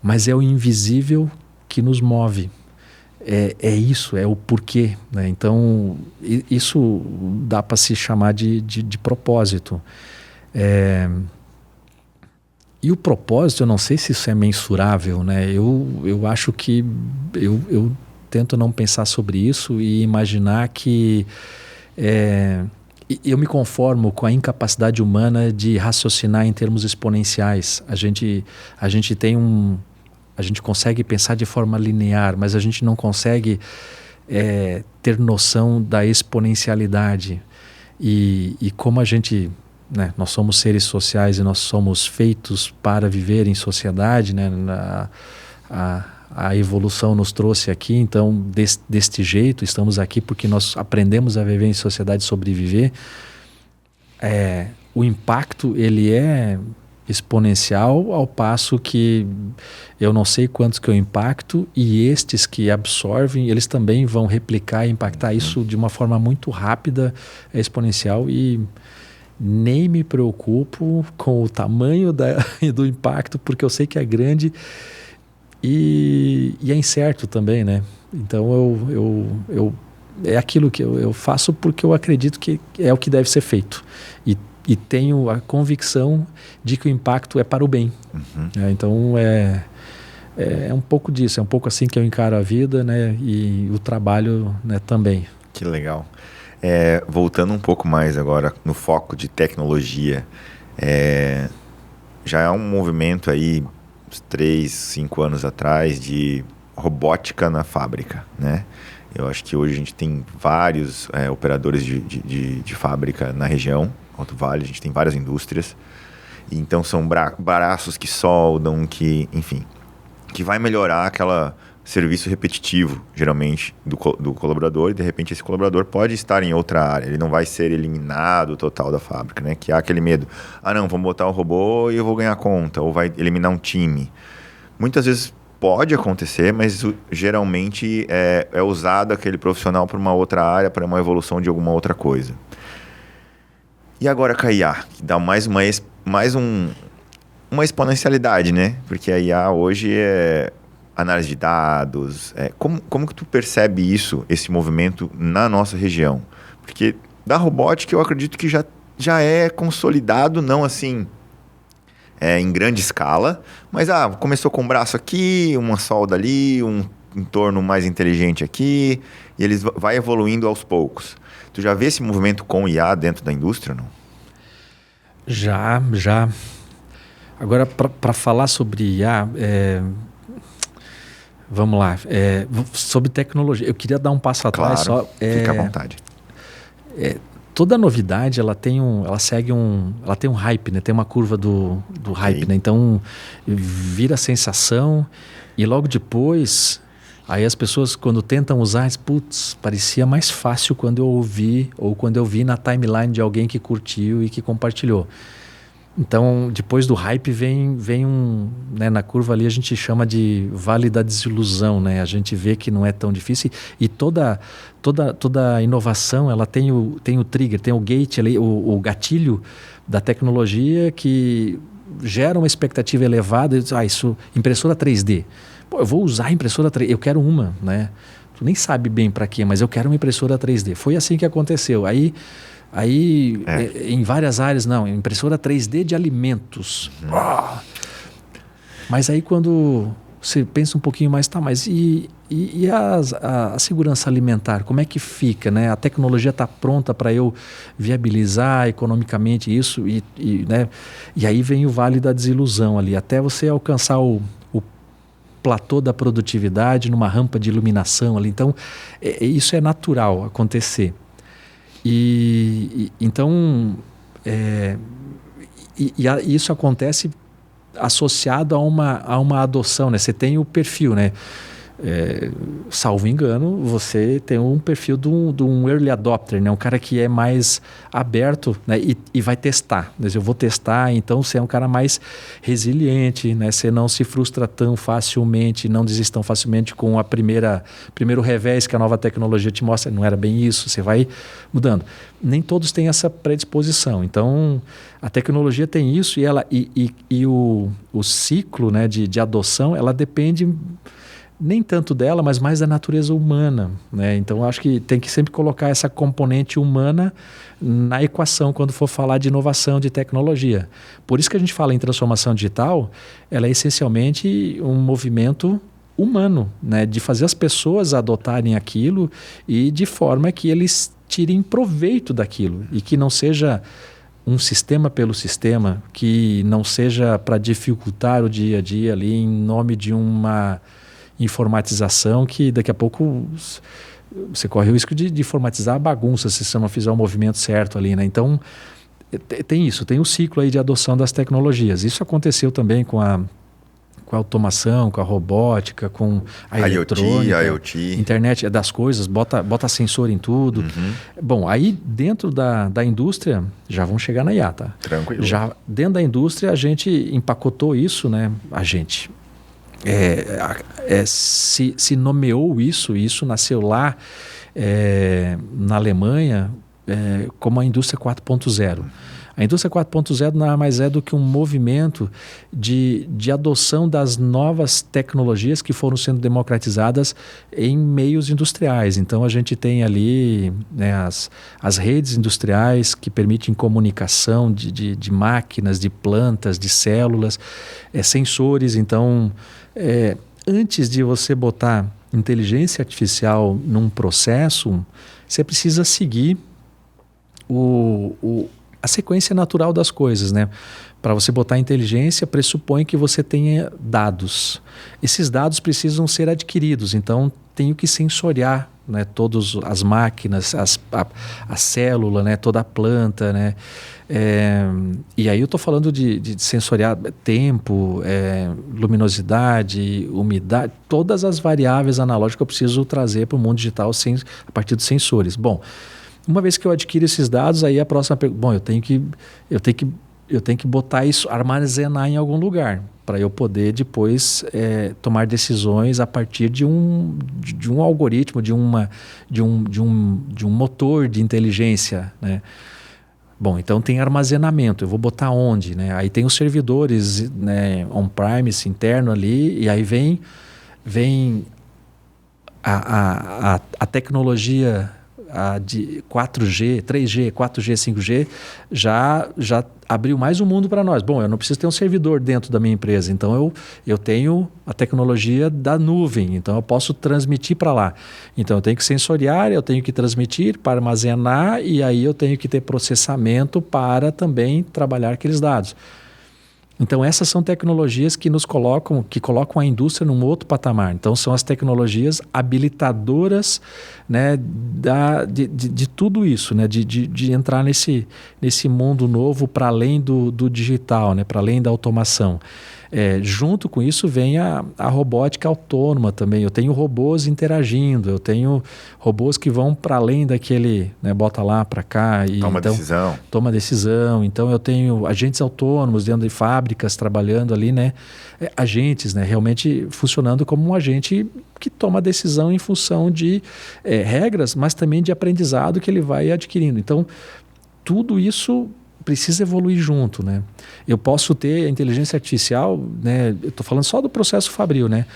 Mas é o invisível que nos move. Isso, é o porquê, né? Então, isso dá para se chamar de propósito. E o propósito, eu não sei se isso é mensurável, né? Eu acho que... Eu tento não pensar sobre isso e imaginar que... Eu me conformo com a incapacidade humana de raciocinar em termos exponenciais. A gente consegue pensar de forma linear, mas a gente não consegue ter noção da exponencialidade. E como a gente, né, nós somos seres sociais e nós somos feitos para viver em sociedade, né, a evolução nos trouxe aqui, então deste jeito estamos aqui porque nós aprendemos a viver em sociedade e sobreviver. O impacto ele é exponencial, ao passo que eu não sei quantos que eu impacto, e estes que absorvem, eles também vão replicar e impactar isso de uma forma muito rápida, exponencial, e nem me preocupo com o tamanho do impacto, porque eu sei que é grande. E é incerto também, né? Então é aquilo que eu faço porque eu acredito que é o que deve ser feito. E tenho a convicção de que o impacto é para o bem.
Uhum.
Então é um pouco disso, é um pouco assim que eu encaro a vida, né? E o trabalho, né, também.
Que legal. Voltando um pouco mais agora no foco de tecnologia, já é um movimento aí 3, 5 anos atrás de robótica na fábrica, né? Eu acho que hoje a gente tem vários operadores de fábrica na região, Alto Vale, a gente tem várias indústrias, e então são braços que soldam, que, enfim, que vai melhorar aquele serviço repetitivo, geralmente, do colaborador, e de repente esse colaborador pode estar em outra área, ele não vai ser eliminado total da fábrica, né? Que há aquele medo, não, vamos botar o robô e eu vou ganhar conta, ou vai eliminar um time. Muitas vezes pode acontecer, mas geralmente é usado aquele profissional para uma outra área, para uma evolução de alguma outra coisa. E agora com a IA, que dá mais uma exponencialidade, né? Porque a IA hoje é análise de dados. Como que tu percebe isso, esse movimento na nossa região? Porque da robótica eu acredito que já é consolidado, não assim em grande escala, mas começou com um braço aqui, uma solda ali, um entorno mais inteligente aqui, e eles vai evoluindo aos poucos. Tu já vê esse movimento com IA dentro da indústria, não?
Já. Agora, para falar sobre IA, vamos lá, sobre tecnologia, eu queria dar um passo atrás.
Claro, fica à vontade.
toda novidade ela tem ela tem um hype, né? Tem uma curva do hype, né? Então vira sensação e logo depois aí as pessoas quando tentam usar, dizem, putz, parecia mais fácil quando eu ouvi ou quando eu vi na timeline de alguém que curtiu e que compartilhou. Então, depois do hype vem né, na curva ali a gente chama de vale da desilusão, né? A gente vê que não é tão difícil e toda inovação, ela tem o trigger, tem o gate ali, o gatilho da tecnologia que gera uma expectativa elevada. Isso, impressora 3D. Pô, eu vou usar a impressora 3D, eu quero uma, né? Tu nem sabe bem para quê, mas eu quero uma impressora 3D. Foi assim que aconteceu. Aí em várias áreas, não, impressora 3D de alimentos. Mas aí quando você pensa um pouquinho mais, tá, mas e a segurança alimentar, como é que fica, né? A tecnologia está pronta para eu viabilizar economicamente isso né? E aí vem o vale da desilusão ali, até você alcançar o platô da produtividade numa rampa de iluminação ali. Então, isso é natural acontecer. Então, isso acontece associado a uma adoção, né? Você tem o perfil, né? Salvo engano, você tem um perfil de um early adopter, né? Um cara que é mais aberto, né? E vai testar. Eu vou testar, então você é um cara mais resiliente, né? Você não se frustra tão facilmente, não desiste tão facilmente com primeiro revés que a nova tecnologia te mostra. Não era bem isso, você vai mudando. Nem todos têm essa predisposição. Então, a tecnologia tem isso e o ciclo, né, de adoção, ela depende nem tanto dela, mas mais da natureza humana, né? Então, acho que tem que sempre colocar essa componente humana na equação quando for falar de inovação, de tecnologia. Por isso que a gente fala em transformação digital, ela é essencialmente um movimento humano, né? De fazer as pessoas adotarem aquilo e de forma que eles tirem proveito daquilo e que não seja um sistema pelo sistema, que não seja para dificultar o dia a dia ali em nome de uma informatização que daqui a pouco você corre o risco de informatizar a bagunça se você não fizer o movimento certo ali, né? Então, tem isso, tem o ciclo aí de adoção das tecnologias. Isso aconteceu também com a automação, com a robótica, com a eletrônica,
IoT.
Internet das coisas, bota sensor em tudo.
Uhum.
Bom, aí dentro da indústria, já vão chegar na IA, tá?
Tranquilo.
Já dentro da indústria a gente empacotou isso, né? Se nomeou isso nasceu lá na Alemanha como a indústria 4.0. A indústria 4.0 nada mais é do que um movimento de adoção das novas tecnologias que foram sendo democratizadas em meios industriais. Então a gente tem ali, né, as redes industriais que permitem comunicação de máquinas, de plantas, de células, sensores. Então, antes de você botar inteligência artificial num processo, você precisa seguir a sequência natural das coisas, né? Para você botar inteligência, pressupõe que você tenha dados. Esses dados precisam ser adquiridos, então tenho que sensoriar, né, todas as máquinas, a célula, né, toda a planta, né? E aí eu estou falando de sensoriar tempo, luminosidade, umidade, todas as variáveis analógicas que eu preciso trazer para o mundo digital a partir dos sensores. Bom, uma vez que eu adquiro esses dados, aí a próxima pergunta, bom, eu tenho que botar isso, armazenar em algum lugar, para eu poder depois tomar decisões a partir de um algoritmo, de um motor de inteligência, né? Bom, então tem armazenamento, eu vou botar onde, né? Aí tem os servidores, né, on-premise, interno ali, e aí vem a tecnologia de 4G, 3G, 4G, 5G, já abriu mais um mundo para nós. Bom, eu não preciso ter um servidor dentro da minha empresa, então eu tenho a tecnologia da nuvem, então eu posso transmitir para lá. Então eu tenho que sensoriar, eu tenho que transmitir para armazenar e aí eu tenho que ter processamento para também trabalhar aqueles dados. Então, essas são tecnologias que colocam a indústria num outro patamar. Então, são as tecnologias habilitadoras, né, de tudo isso, né, de entrar nesse mundo novo para além do digital, né, para além da automação. Junto com isso vem a robótica autônoma também. Eu tenho robôs interagindo, eu tenho robôs que vão para além daquele, né, bota lá para cá e toma decisão. Então eu tenho agentes autônomos dentro de fábricas trabalhando ali, né, agentes, né, realmente funcionando como um agente que toma decisão em função de regras, mas também de aprendizado que ele vai adquirindo. Então tudo isso precisa evoluir junto, né? Eu posso ter a inteligência artificial, né? Eu estou falando só do processo fabril, né?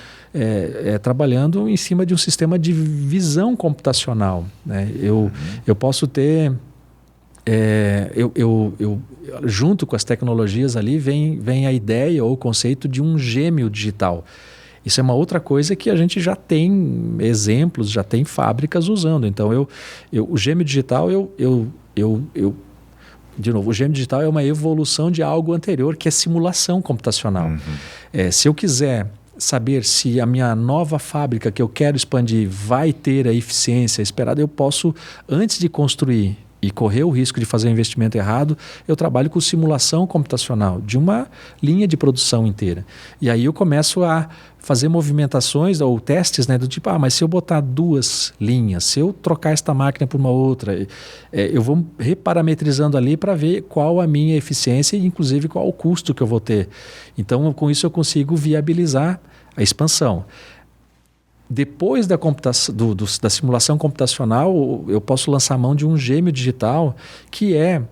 Trabalhando em cima de um sistema de visão computacional, né? Eu posso ter, junto com as tecnologias ali vem a ideia ou o conceito de um gêmeo digital. Isso é uma outra coisa que a gente já tem exemplos, já tem fábricas usando. Então o gêmeo digital de novo, o gêmeo digital é uma evolução de algo anterior, que é simulação computacional. Se eu quiser saber se a minha nova fábrica que eu quero expandir vai ter a eficiência esperada, eu posso, antes de construir e correr o risco de fazer um investimento errado, eu trabalho com simulação computacional de uma linha de produção inteira. E aí eu começo a fazer movimentações ou testes, né, do tipo, mas se eu botar 2 linhas, se eu trocar esta máquina por uma outra, eu vou reparametrizando ali para ver qual a minha eficiência e inclusive qual o custo que eu vou ter. Então, com isso eu consigo viabilizar a expansão. Depois da simulação computacional, eu posso lançar mão de um gêmeo digital que é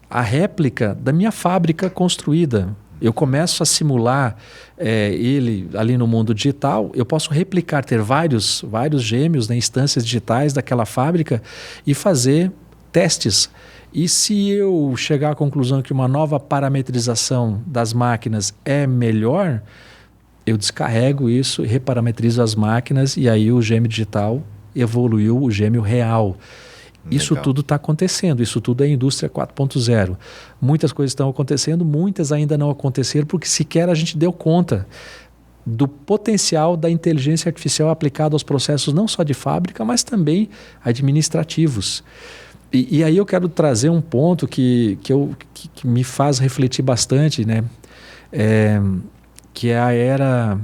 a réplica da minha fábrica construída. Eu começo a simular ele ali no mundo digital, eu posso replicar, ter vários gêmeos, né, instâncias digitais daquela fábrica e fazer testes. E se eu chegar à conclusão que uma nova parametrização das máquinas é melhor, eu descarrego isso e reparametrizo as máquinas e aí o gêmeo digital evoluiu o gêmeo real. Isso tudo está acontecendo, isso tudo é indústria 4.0. Muitas coisas estão acontecendo, muitas ainda não aconteceram porque sequer a gente deu conta do potencial da inteligência artificial aplicada aos processos não só de fábrica, mas também administrativos. E aí eu quero trazer um ponto que me faz refletir bastante, né? Que é a era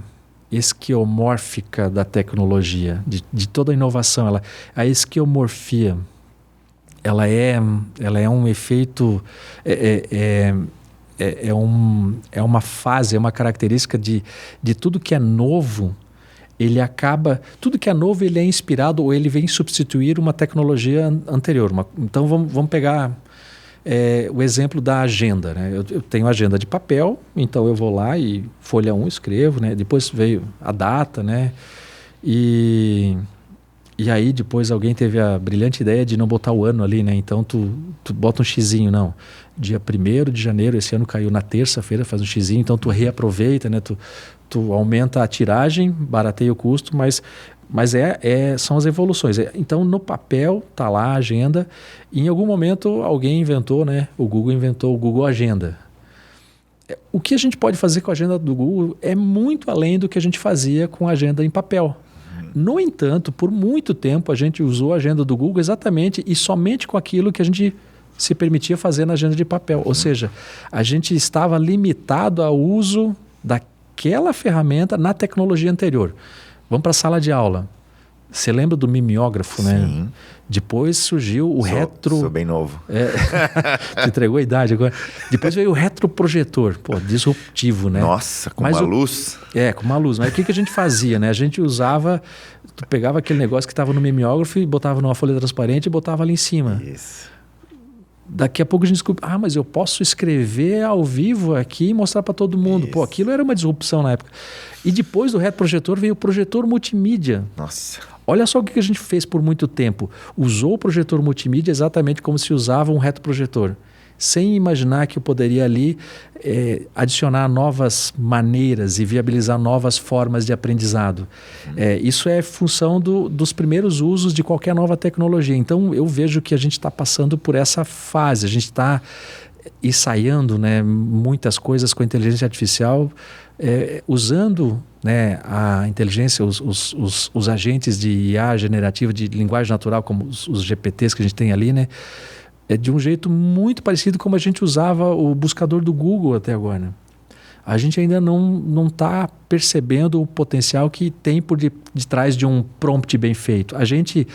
esquiomórfica da tecnologia, de toda a inovação. A esquiomorfia, ela é um efeito, é uma fase, é uma característica de tudo que é novo. Tudo que é novo ele é inspirado ou ele vem substituir uma tecnologia anterior. Então vamos pegar o exemplo da agenda, né? Eu tenho agenda de papel, então eu vou lá e folha 1 escrevo, né? Depois veio a data, né? E aí depois alguém teve a brilhante ideia de não botar o ano ali, né? Então tu bota um xizinho, não. Dia 1º de janeiro, esse ano caiu na terça-feira, faz um xizinho, então tu reaproveita, né? Tu aumenta a tiragem, barateia o custo, mas são as evoluções. Então no papel tá lá a agenda e em algum momento alguém inventou, né? O Google inventou o Google Agenda. O que a gente pode fazer com a agenda do Google é muito além do que a gente fazia com a agenda em papel. No entanto, por muito tempo a gente usou a agenda do Google exatamente e somente com aquilo que a gente se permitia fazer na agenda de papel. Ou seja, a gente estava limitado ao uso daquela ferramenta na tecnologia anterior. Vamos para a sala de aula. Você lembra do mimeógrafo, né?
Sim.
Depois surgiu o retro...
Sou bem novo.
Te entregou a idade agora. Depois veio o retroprojetor. Pô, disruptivo, né?
Nossa, com uma luz.
Com uma luz. Mas o que a gente fazia, né? A gente usava... Tu pegava aquele negócio que estava no mimeógrafo e botava numa folha transparente e botava ali em cima.
Isso.
Daqui a pouco a gente descobriu, mas eu posso escrever ao vivo aqui e mostrar para todo mundo. Isso. Pô, aquilo era uma disrupção na época. E depois do retroprojetor veio o projetor multimídia.
Nossa.
Olha só o que a gente fez por muito tempo. Usou o projetor multimídia exatamente como se usava um retroprojetor. Sem imaginar que eu poderia ali adicionar novas maneiras e viabilizar novas formas de aprendizado. Isso é função dos primeiros usos de qualquer nova tecnologia. Então, eu vejo que a gente está passando por essa fase. A gente está ensaiando, né, muitas coisas com a inteligência artificial, usando, né, a inteligência, os agentes de IA generativa, de linguagem natural, como os GPTs que a gente tem ali, né, de um jeito muito parecido como a gente usava o buscador do Google até agora, né? A gente ainda não está percebendo o potencial que tem por detrás de um prompt bem feito. A gente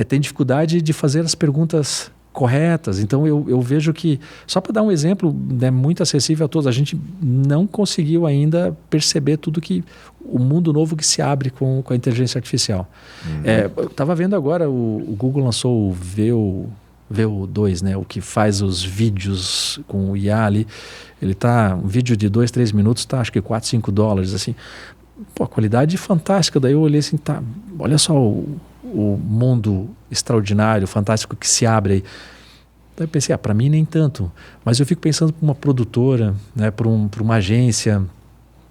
tem dificuldade de fazer as perguntas corretas. Então, eu vejo que, só para dar um exemplo, né, muito acessível a todos, a gente não conseguiu ainda perceber tudo que o mundo novo que se abre com a inteligência artificial. Eu estava vendo agora, o Google lançou o VO2, né, o que faz os vídeos com o IA ali. Ele tá, um vídeo de 2, 3 minutos está acho que $4, $5, assim. Pô, a qualidade fantástica. Daí eu olhei assim, tá, olha só o mundo extraordinário, fantástico que se abre aí. Daí eu pensei, para mim nem tanto. Mas eu fico pensando para uma produtora, né, para uma agência.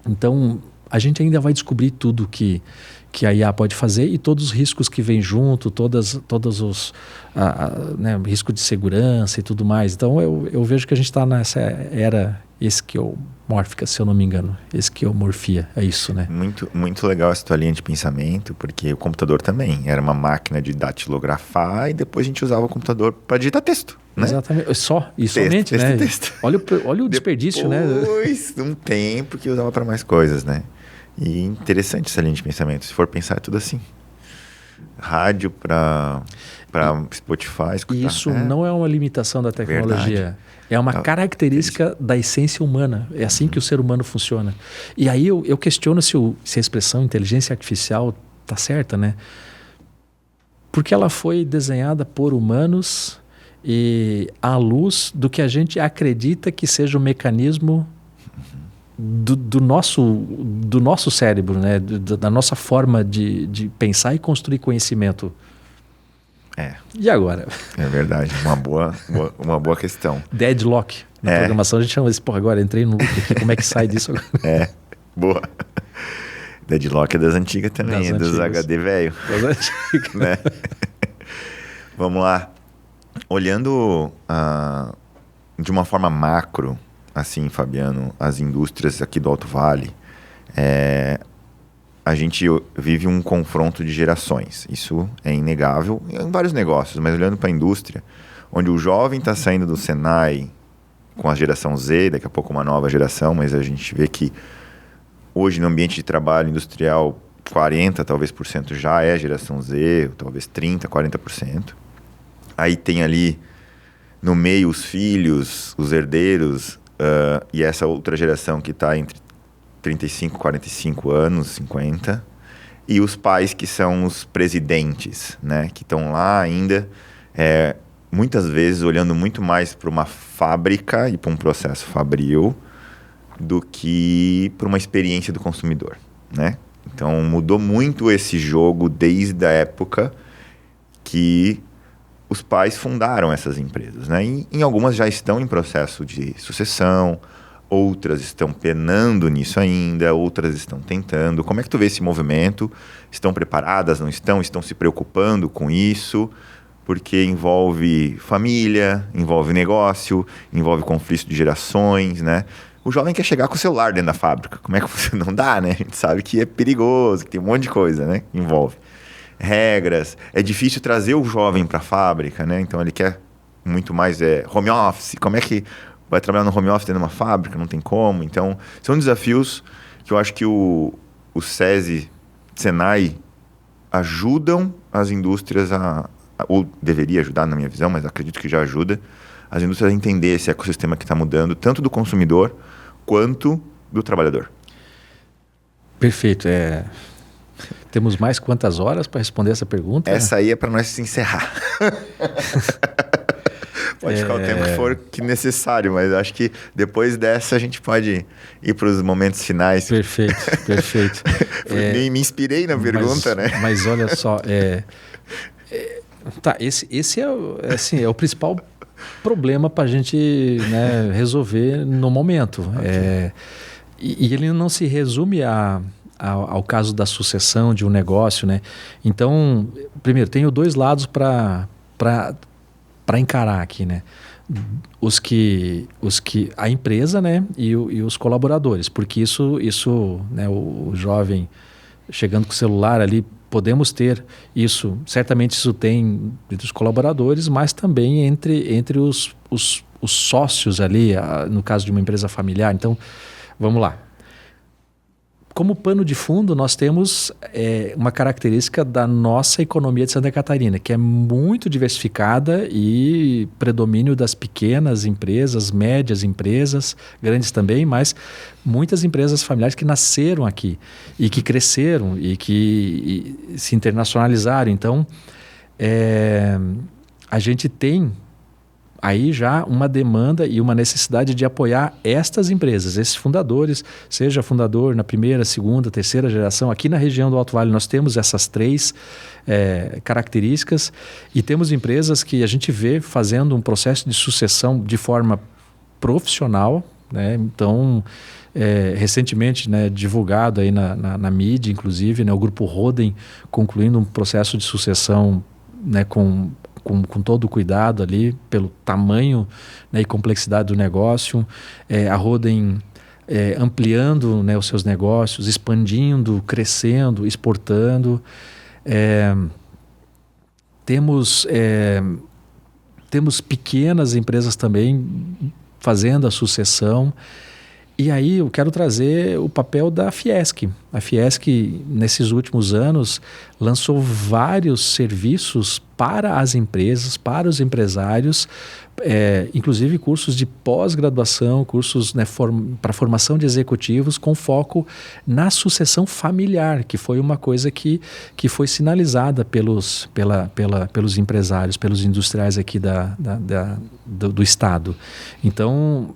Então, a gente ainda vai descobrir tudo que a IA pode fazer e todos os riscos que vêm junto, todos os né, risco de segurança e tudo mais. Então, eu vejo que a gente está nessa era esquiomórfica, se eu não me engano. Esquiomorfia, é isso, né?
Muito, muito legal essa tua linha de pensamento, porque o computador também era uma máquina de datilografar e depois a gente usava o computador para digitar texto, né?
Exatamente, só e somente, né?
Texto.
Olha o desperdício, né?
Depois de um tempo que usava para mais coisas, né? E interessante essa linha de pensamento. Se for pensar, é tudo assim. Rádio para Spotify, escutar.
Isso não é uma limitação da tecnologia. Verdade. É uma característica da essência humana. É assim que o ser humano funciona. E aí eu questiono se a expressão inteligência artificial está certa, né? Porque ela foi desenhada por humanos e à luz do que a gente acredita que seja o mecanismo do nosso cérebro, né? Da nossa forma de pensar e construir conhecimento. E agora?
É verdade, uma boa questão.
Deadlock. Na programação a gente chama isso, agora entrei no loop aqui, como é que sai disso agora?
Boa. Deadlock é das antigas também, dos HD velho.
Das antigas.
Né? Vamos lá. Olhando de uma forma macro, assim, Fabiano, as indústrias aqui do Alto Vale, a gente vive um confronto de gerações. Isso é inegável em vários negócios, mas olhando para a indústria, onde o jovem está saindo do Senai com a geração Z, daqui a pouco uma nova geração, mas a gente vê que hoje no ambiente de trabalho industrial, 40% talvez já é geração Z, talvez 30%, 40%. Aí tem ali no meio os filhos, os herdeiros, e essa outra geração que está entre 35, 45 anos, 50, e os pais que são os presidentes, né, que estão lá ainda, muitas vezes olhando muito mais para uma fábrica e para um processo fabril do que para uma experiência do consumidor, né? Então mudou muito esse jogo desde a época que os pais fundaram essas empresas, né? E em algumas já estão em processo de sucessão, outras estão penando nisso ainda, outras estão tentando. Como é que tu vê esse movimento? Estão preparadas, não estão? Estão se preocupando com isso? Porque envolve família, envolve negócio, envolve conflito de gerações, né? O jovem quer chegar com o celular dentro da fábrica. Como é que você... Não dá, né? A gente sabe que é perigoso, que tem um monte de coisa, né? Envolve regras. É difícil trazer o jovem para a fábrica, né? Então ele quer muito mais home office. Como é que vai trabalhar no home office dentro de uma fábrica? Não tem como. Então, são desafios que eu acho que o SESI, Senai, ajudam as indústrias ou deveria ajudar na minha visão, mas acredito que já ajuda, as indústrias a entender esse ecossistema que está mudando, tanto do consumidor quanto do trabalhador.
Perfeito. Temos mais quantas horas para responder essa pergunta?
Essa aí é para nós se encerrar. Pode ficar o tempo que for necessário, mas acho que depois dessa a gente pode ir para os momentos finais.
Perfeito, perfeito.
Me inspirei na pergunta, né?
Mas olha só, tá, esse é o principal problema para a gente, né, resolver no momento. Okay. E ele não se resume ao caso da sucessão de um negócio, né? Então, primeiro, tenho dois lados para encarar aqui, né? a empresa, né, e os colaboradores, porque isso, né, o jovem chegando com o celular ali, podemos ter isso, certamente isso tem entre os colaboradores, mas também entre os sócios ali, no caso de uma empresa familiar. Então, vamos lá. Como pano de fundo, nós temos uma característica da nossa economia de Santa Catarina, que é muito diversificada e predomínio das pequenas empresas, médias empresas, grandes também, mas muitas empresas familiares que nasceram aqui e que cresceram e que se internacionalizaram. Então, a gente tem aí já uma demanda e uma necessidade de apoiar estas empresas, esses fundadores, seja fundador na primeira, segunda, terceira geração. Aqui na região do Alto Vale nós temos essas 3 características e temos empresas que a gente vê fazendo um processo de sucessão de forma profissional, né? Então, recentemente, né, divulgado aí na mídia, inclusive, né, o Grupo Roden concluindo um processo de sucessão, né, com todo o cuidado ali, pelo tamanho, né, e complexidade do negócio, a Roden ampliando, né, os seus negócios, expandindo, crescendo, exportando. Temos pequenas empresas também fazendo a sucessão. E aí eu quero trazer o papel da Fiesc. A Fiesc, nesses últimos anos, lançou vários serviços para as empresas, para os empresários, inclusive cursos de pós-graduação, cursos, né, para formação de executivos com foco na sucessão familiar, que foi uma coisa que foi sinalizada pelos empresários, pelos industriais aqui do Estado. Então,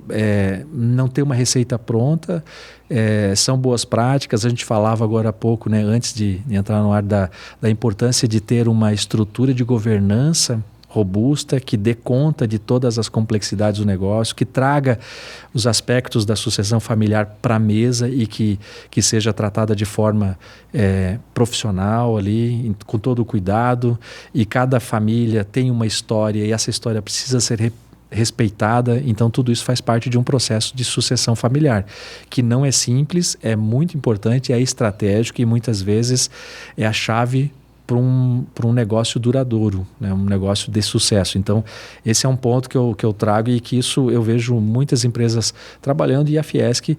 não tem uma receita pronta, são boas práticas. A gente falava agora há pouco, né, antes de entrar no ar, da importância de ter uma estrutura de governança robusta, que dê conta de todas as complexidades do negócio, que traga os aspectos da sucessão familiar para a mesa e que seja tratada de forma profissional ali, com todo o cuidado, e cada família tem uma história e essa história precisa ser respeitada. Então tudo isso faz parte de um processo de sucessão familiar, que não é simples, é muito importante, é estratégico e muitas vezes é a chave para um negócio duradouro, né? Um negócio de sucesso. Então esse é um ponto que eu trago e que isso eu vejo muitas empresas trabalhando, e a Fiesc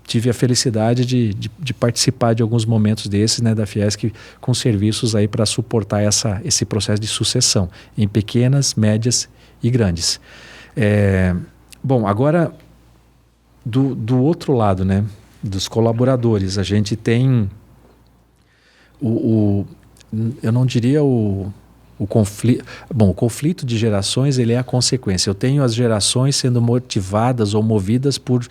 tive a felicidade de participar de alguns momentos desses, né, da Fiesc, com serviços aí para suportar esse processo de sucessão em pequenas, médias e grandes. Bom, agora do outro lado, né, dos colaboradores, a gente tem eu não diria o conflito. Bom, o conflito de gerações, ele é a consequência. Eu tenho as gerações sendo motivadas ou movidas por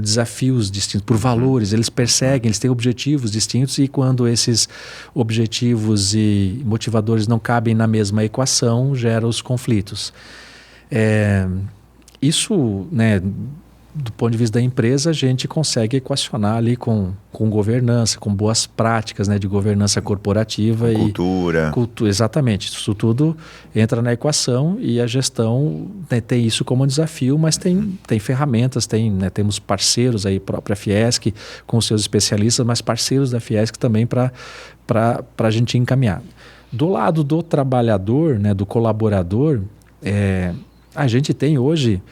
desafios distintos, por valores. Eles perseguem, eles têm objetivos distintos, e quando esses objetivos e motivadores não cabem na mesma equação, gera os conflitos. Isso, né, do ponto de vista da empresa, a gente consegue equacionar ali com governança, com boas práticas, né, de governança corporativa.
Cultura.
Exatamente. Isso tudo entra na equação, e a gestão, né, tem isso como um desafio, mas tem ferramentas, né, temos parceiros aí, própria Fiesc, com os seus especialistas, mas parceiros da Fiesc também para a gente encaminhar. Do lado do trabalhador, né, do colaborador, a gente tem hoje,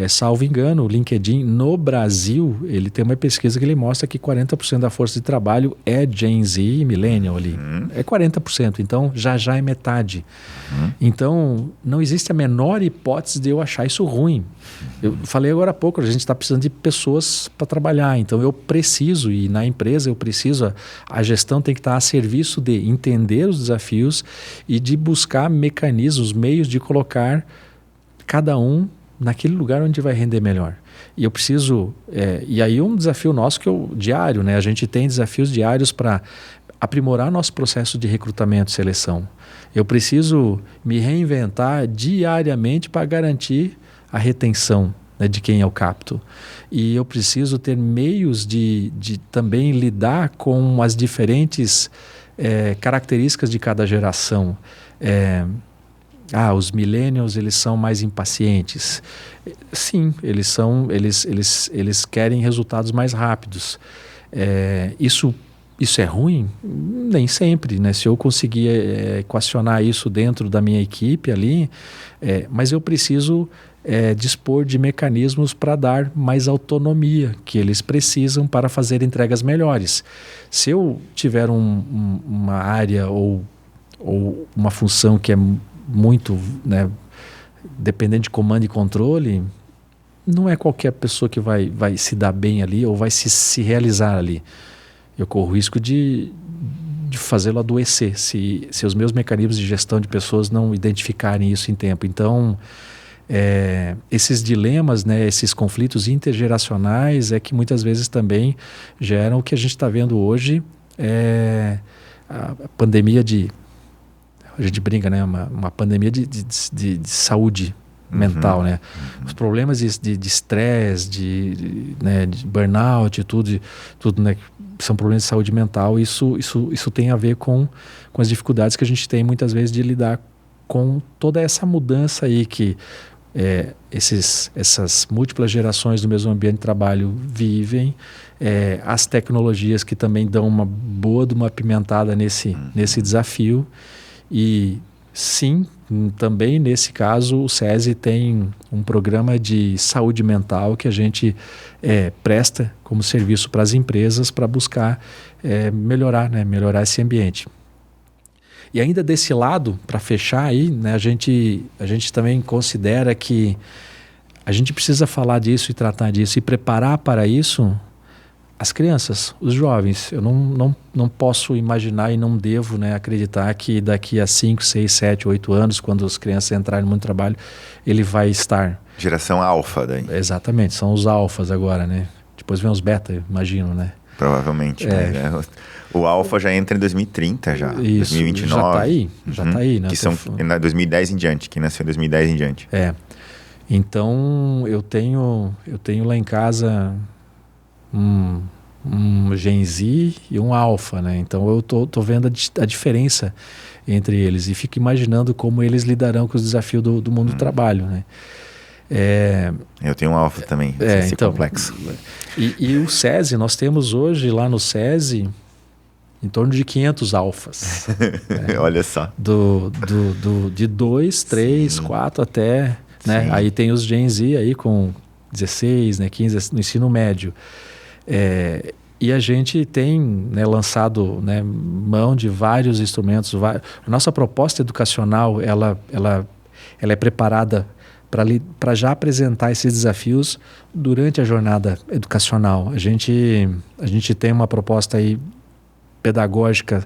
salvo engano, o LinkedIn no Brasil, ele tem uma pesquisa que ele mostra que 40% da força de trabalho é Gen Z e Millennial ali. É 40%, então já é metade. Então, não existe a menor hipótese de eu achar isso ruim. Eu falei agora há pouco, a gente está precisando de pessoas para trabalhar, então eu preciso, e na empresa eu preciso, a gestão tem que estar a serviço de entender os desafios e de buscar mecanismos, meios de colocar cada um naquele lugar onde vai render melhor. E eu preciso... e aí um desafio nosso diário, né? A gente tem desafios diários para aprimorar nosso processo de recrutamento e seleção. Eu preciso me reinventar diariamente para garantir a retenção, né, de quem eu capto. E eu preciso ter meios de também lidar com as diferentes características de cada geração. os millennials, eles são mais impacientes. Sim, eles querem resultados mais rápidos. Isso é ruim? Nem sempre, né? Se eu conseguir equacionar isso dentro da minha equipe ali, mas eu preciso dispor de mecanismos para dar mais autonomia que eles precisam para fazer entregas melhores. Se eu tiver uma área ou uma função que é muito, né, dependente de comando e controle, não é qualquer pessoa que vai se dar bem ali ou vai se realizar ali. Eu corro o risco de fazê-lo adoecer se os meus mecanismos de gestão de pessoas não identificarem isso em tempo. Então, esses dilemas, né, esses conflitos intergeracionais é que muitas vezes também geram o que a gente está vendo hoje, a pandemia a gente brinca, né, uma pandemia de saúde mental, né? Os problemas de estresse, né, de burnout, tudo, né, são problemas de saúde mental. Isso tem a ver com as dificuldades que a gente tem muitas vezes de lidar com toda essa mudança aí que essas múltiplas gerações do mesmo ambiente de trabalho vivem, as tecnologias que também dão uma apimentada nesse desafio. E sim, também nesse caso o SESI tem um programa de saúde mental que a gente presta como serviço para as empresas para buscar melhorar esse ambiente. E ainda desse lado, para fechar aí, né, a gente também considera que a gente precisa falar disso e tratar disso e preparar para isso as crianças, os jovens. Eu não posso imaginar e não devo, né, acreditar que daqui a 5, 6, 7, 8 anos, quando as crianças entrarem no mundo do trabalho, ele vai estar...
Geração alfa daí.
Exatamente, são os alfas agora, né? Depois vem os beta, imagino, né?
Provavelmente, né? O alfa já entra em 2030 já,
isso,
2029.
Já tá aí, né?
Que são 2010 em diante, que nasceu em 2010 em diante.
Então, eu tenho lá em casa um Gen Z e um alfa, né? Então eu tô vendo a diferença entre eles e fico imaginando como eles lidarão com os desafios do mundo do trabalho, né?
Eu tenho um alfa também, esse
então,
complexo.
E o SESI, nós temos hoje lá no SESI em torno de 500 alfas.
Olha só.
De 2, 3, 4 até... Né? Aí tem os Gen Z aí com 16, né, 15 no ensino médio. E a gente tem, né, lançado, né, mão de vários instrumentos. A nossa proposta educacional ela é preparada para já apresentar esses desafios durante a jornada educacional. A gente tem uma proposta aí pedagógica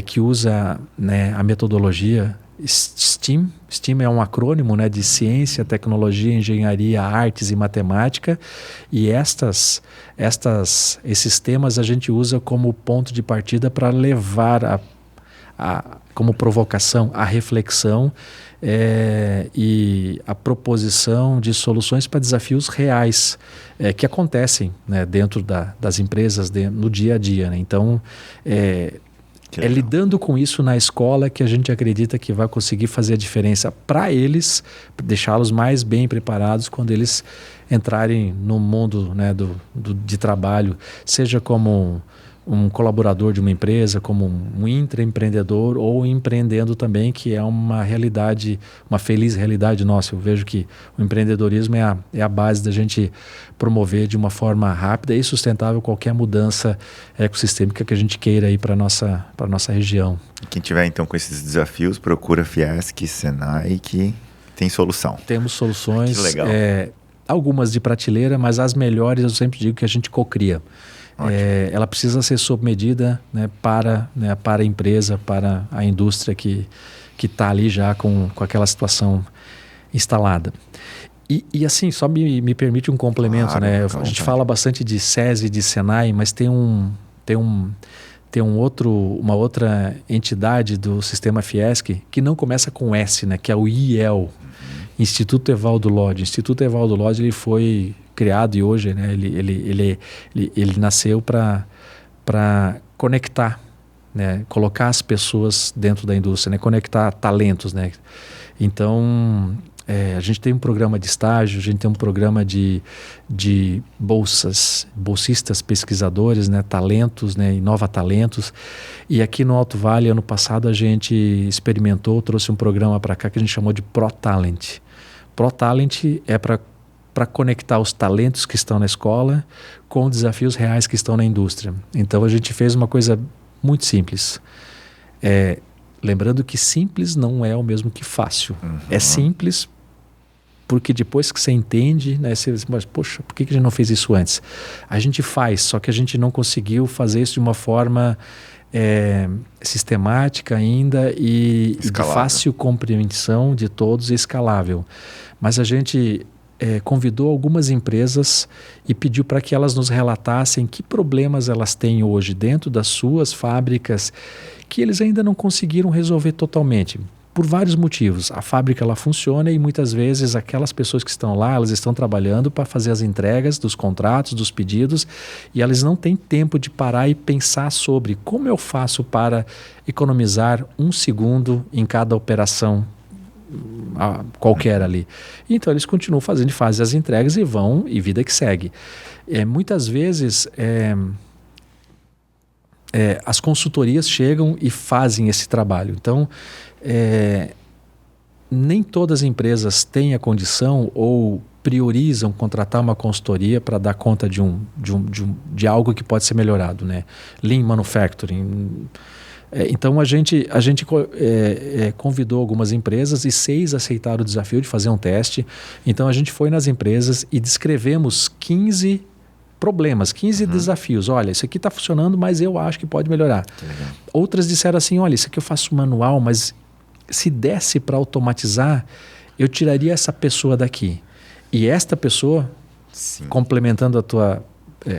que usa, né, a metodologia STEAM. STEAM é um acrônimo, né, de ciência, tecnologia, engenharia, artes e matemática. E esses temas a gente usa como ponto de partida para levar como provocação a reflexão e a proposição de soluções para desafios reais que acontecem, né, dentro das empresas, no dia a dia, né? Então, lidando com isso na escola que a gente acredita que vai conseguir fazer a diferença para eles, deixá-los mais bem preparados quando eles entrarem no mundo, né, de trabalho, seja como um colaborador de uma empresa, como um intraempreendedor ou empreendendo também, que é uma realidade, uma feliz realidade nossa. Eu vejo que o empreendedorismo é a base da gente promover de uma forma rápida e sustentável qualquer mudança ecossistêmica que a gente queira aí para nossa região.
Quem tiver então com esses desafios, procura Fiesc, Senai, que tem solução.
Temos soluções,
Que legal.
Algumas de prateleira, mas as melhores eu sempre digo que a gente cocria. Ela precisa ser sob medida, né, para a empresa, para a indústria que está ali já com aquela situação instalada. E assim, só me permite um complemento, claro, né? A gente fala bastante de SESI, de Senai, mas tem uma outra entidade do sistema Fiesc que não começa com S, né, que é o IEL, Instituto Evaldo Lodge. O Instituto Evaldo Lodge ele foi criado e hoje, né, ele nasceu para conectar, né, colocar as pessoas dentro da indústria, né, conectar talentos, né. Então, a gente tem um programa de estágio, a gente tem um programa de bolsistas pesquisadores, né, talentos, né, Inova Talentos. E aqui no Alto Vale, ano passado, a gente experimentou, trouxe um programa para cá que a gente chamou de ProTalent. ProTalent é para conectar os talentos que estão na escola com desafios reais que estão na indústria. Então, a gente fez uma coisa muito simples. Lembrando que simples não é o mesmo que fácil. É simples porque depois que você entende, né, você diz, mas, poxa, por que a gente não fez isso antes? A gente faz, só que a gente não conseguiu fazer isso de uma forma sistemática ainda e de fácil compreensão de todos e escalável. Mas a gente convidou algumas empresas e pediu para que elas nos relatassem que problemas elas têm hoje dentro das suas fábricas que eles ainda não conseguiram resolver totalmente. Por vários motivos. A fábrica ela funciona e muitas vezes aquelas pessoas que estão lá, elas estão trabalhando para fazer as entregas dos contratos, dos pedidos, e elas não têm tempo de parar e pensar sobre como eu faço para economizar 1 segundo em cada operação qualquer ali. Então eles continuam fazendo, fazem as entregas e vão, e vida que segue. Muitas vezes as consultorias chegam e fazem esse trabalho. Então, nem todas as empresas têm a condição ou priorizam contratar uma consultoria para dar conta de algo que pode ser melhorado, né? Lean Manufacturing. Então a gente convidou algumas empresas e 6 aceitaram o desafio de fazer um teste. Então a gente foi nas empresas e descrevemos 15 problemas, 15 desafios. Olha, isso aqui está funcionando, mas eu acho que pode melhorar. Outras disseram assim, olha, isso aqui eu faço manual, mas se desse para automatizar, eu tiraria essa pessoa daqui. E esta pessoa, complementando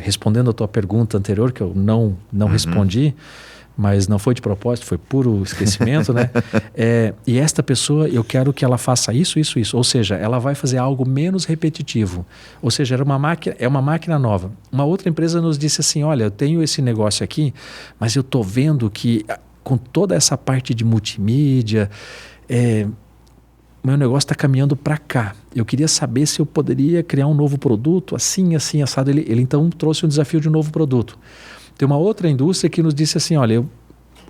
respondendo a tua pergunta anterior, que eu não respondi, mas não foi de propósito, foi puro esquecimento, né? E esta pessoa, eu quero que ela faça isso, isso, isso. Ou seja, ela vai fazer algo menos repetitivo. Ou seja, é uma máquina nova. Uma outra empresa nos disse assim, olha, eu tenho esse negócio aqui, mas eu estou vendo que com toda essa parte de multimídia, meu negócio está caminhando para cá. Eu queria saber se eu poderia criar um novo produto, assim, assim, assado. Ele então trouxe um desafio de um novo produto. Tem uma outra indústria que nos disse assim, olha,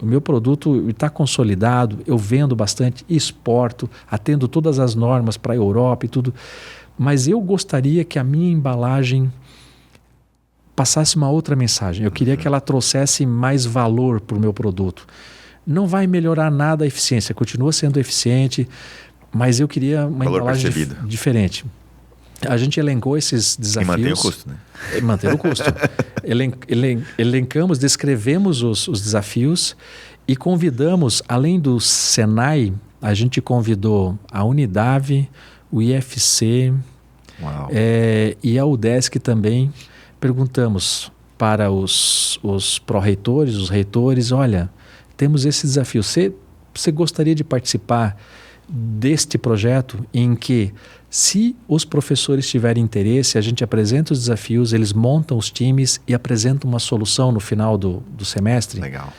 o meu produto está consolidado, eu vendo bastante, exporto, atendo todas as normas para a Europa e tudo, mas eu gostaria que a minha embalagem passasse uma outra mensagem. Eu queria que ela trouxesse mais valor para o meu produto. Não vai melhorar nada a eficiência, continua sendo eficiente, mas eu queria uma embalagem diferente. A gente elencou esses desafios.
E mantém o custo, né?
Manter o custo. Elencamos, descrevemos os desafios e convidamos, além do Senai, a gente convidou a Unidave, o IFC e a UDESC também. Perguntamos para os pró-reitores, os reitores, olha, temos esse desafio. Você gostaria de participar deste projeto em que, se os professores tiverem interesse, a gente apresenta os desafios, eles montam os times e apresentam uma solução no final do semestre?
Legal.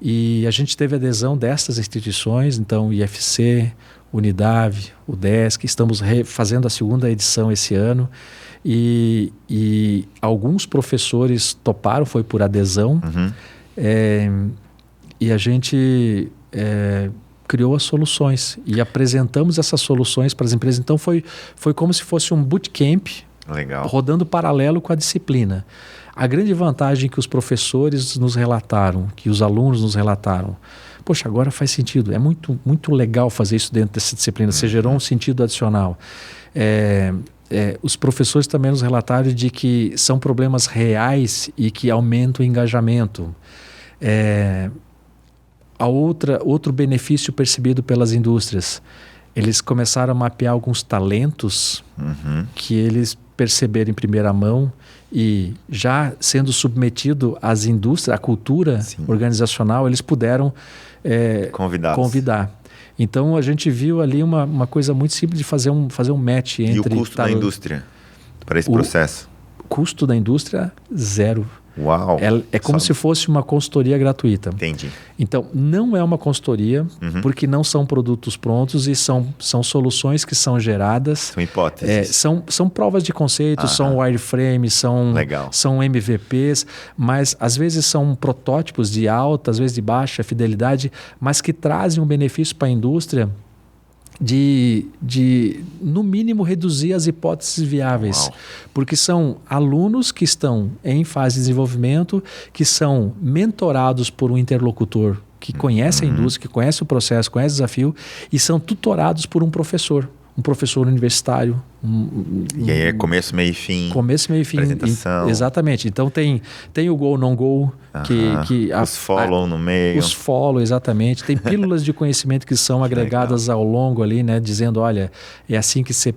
E a gente teve adesão dessas instituições, então IFC, Unidave, UDESC, estamos fazendo a 2ª edição esse ano e alguns professores toparam, foi por adesão, e a gente criou as soluções e apresentamos essas soluções para as empresas. Então foi como se fosse um bootcamp rodando paralelo com a disciplina. A grande vantagem que os professores nos relataram, que os alunos nos relataram, poxa, agora faz sentido, é muito, muito legal fazer isso dentro dessa disciplina, você gerou um sentido adicional. Os professores também nos relataram de que são problemas reais e que aumentam o engajamento. Outro benefício percebido pelas indústrias, eles começaram a mapear alguns talentos que eles perceberam em primeira mão e já sendo submetido às indústrias, à cultura organizacional, eles puderam convidar. Então a gente viu ali uma coisa muito simples de fazer um match entre...
E o custo da indústria para esse processo?
custo da indústria, zero.
Uau!
É como se fosse uma consultoria gratuita.
Entendi.
Então, não é uma consultoria, porque não são produtos prontos e são soluções que são geradas.
São hipóteses.
São provas de conceito, são wireframes, são MVPs, mas às vezes são protótipos de alta, às vezes de baixa fidelidade, mas que trazem um benefício para a indústria de, no mínimo, reduzir as hipóteses viáveis.
Uau.
Porque são alunos que estão em fase de desenvolvimento, que são mentorados por um interlocutor que conhece a indústria, que conhece o processo, conhece o desafio, e são tutorados por um professor universitário.
E aí é começo, meio e fim.
Começo, meio e fim.
Apresentação.
Exatamente. Então tem o go, não go.
Os follow no meio.
Os follow, exatamente. Tem pílulas de conhecimento que são agregadas ao longo ali, né? Dizendo, olha, é assim que você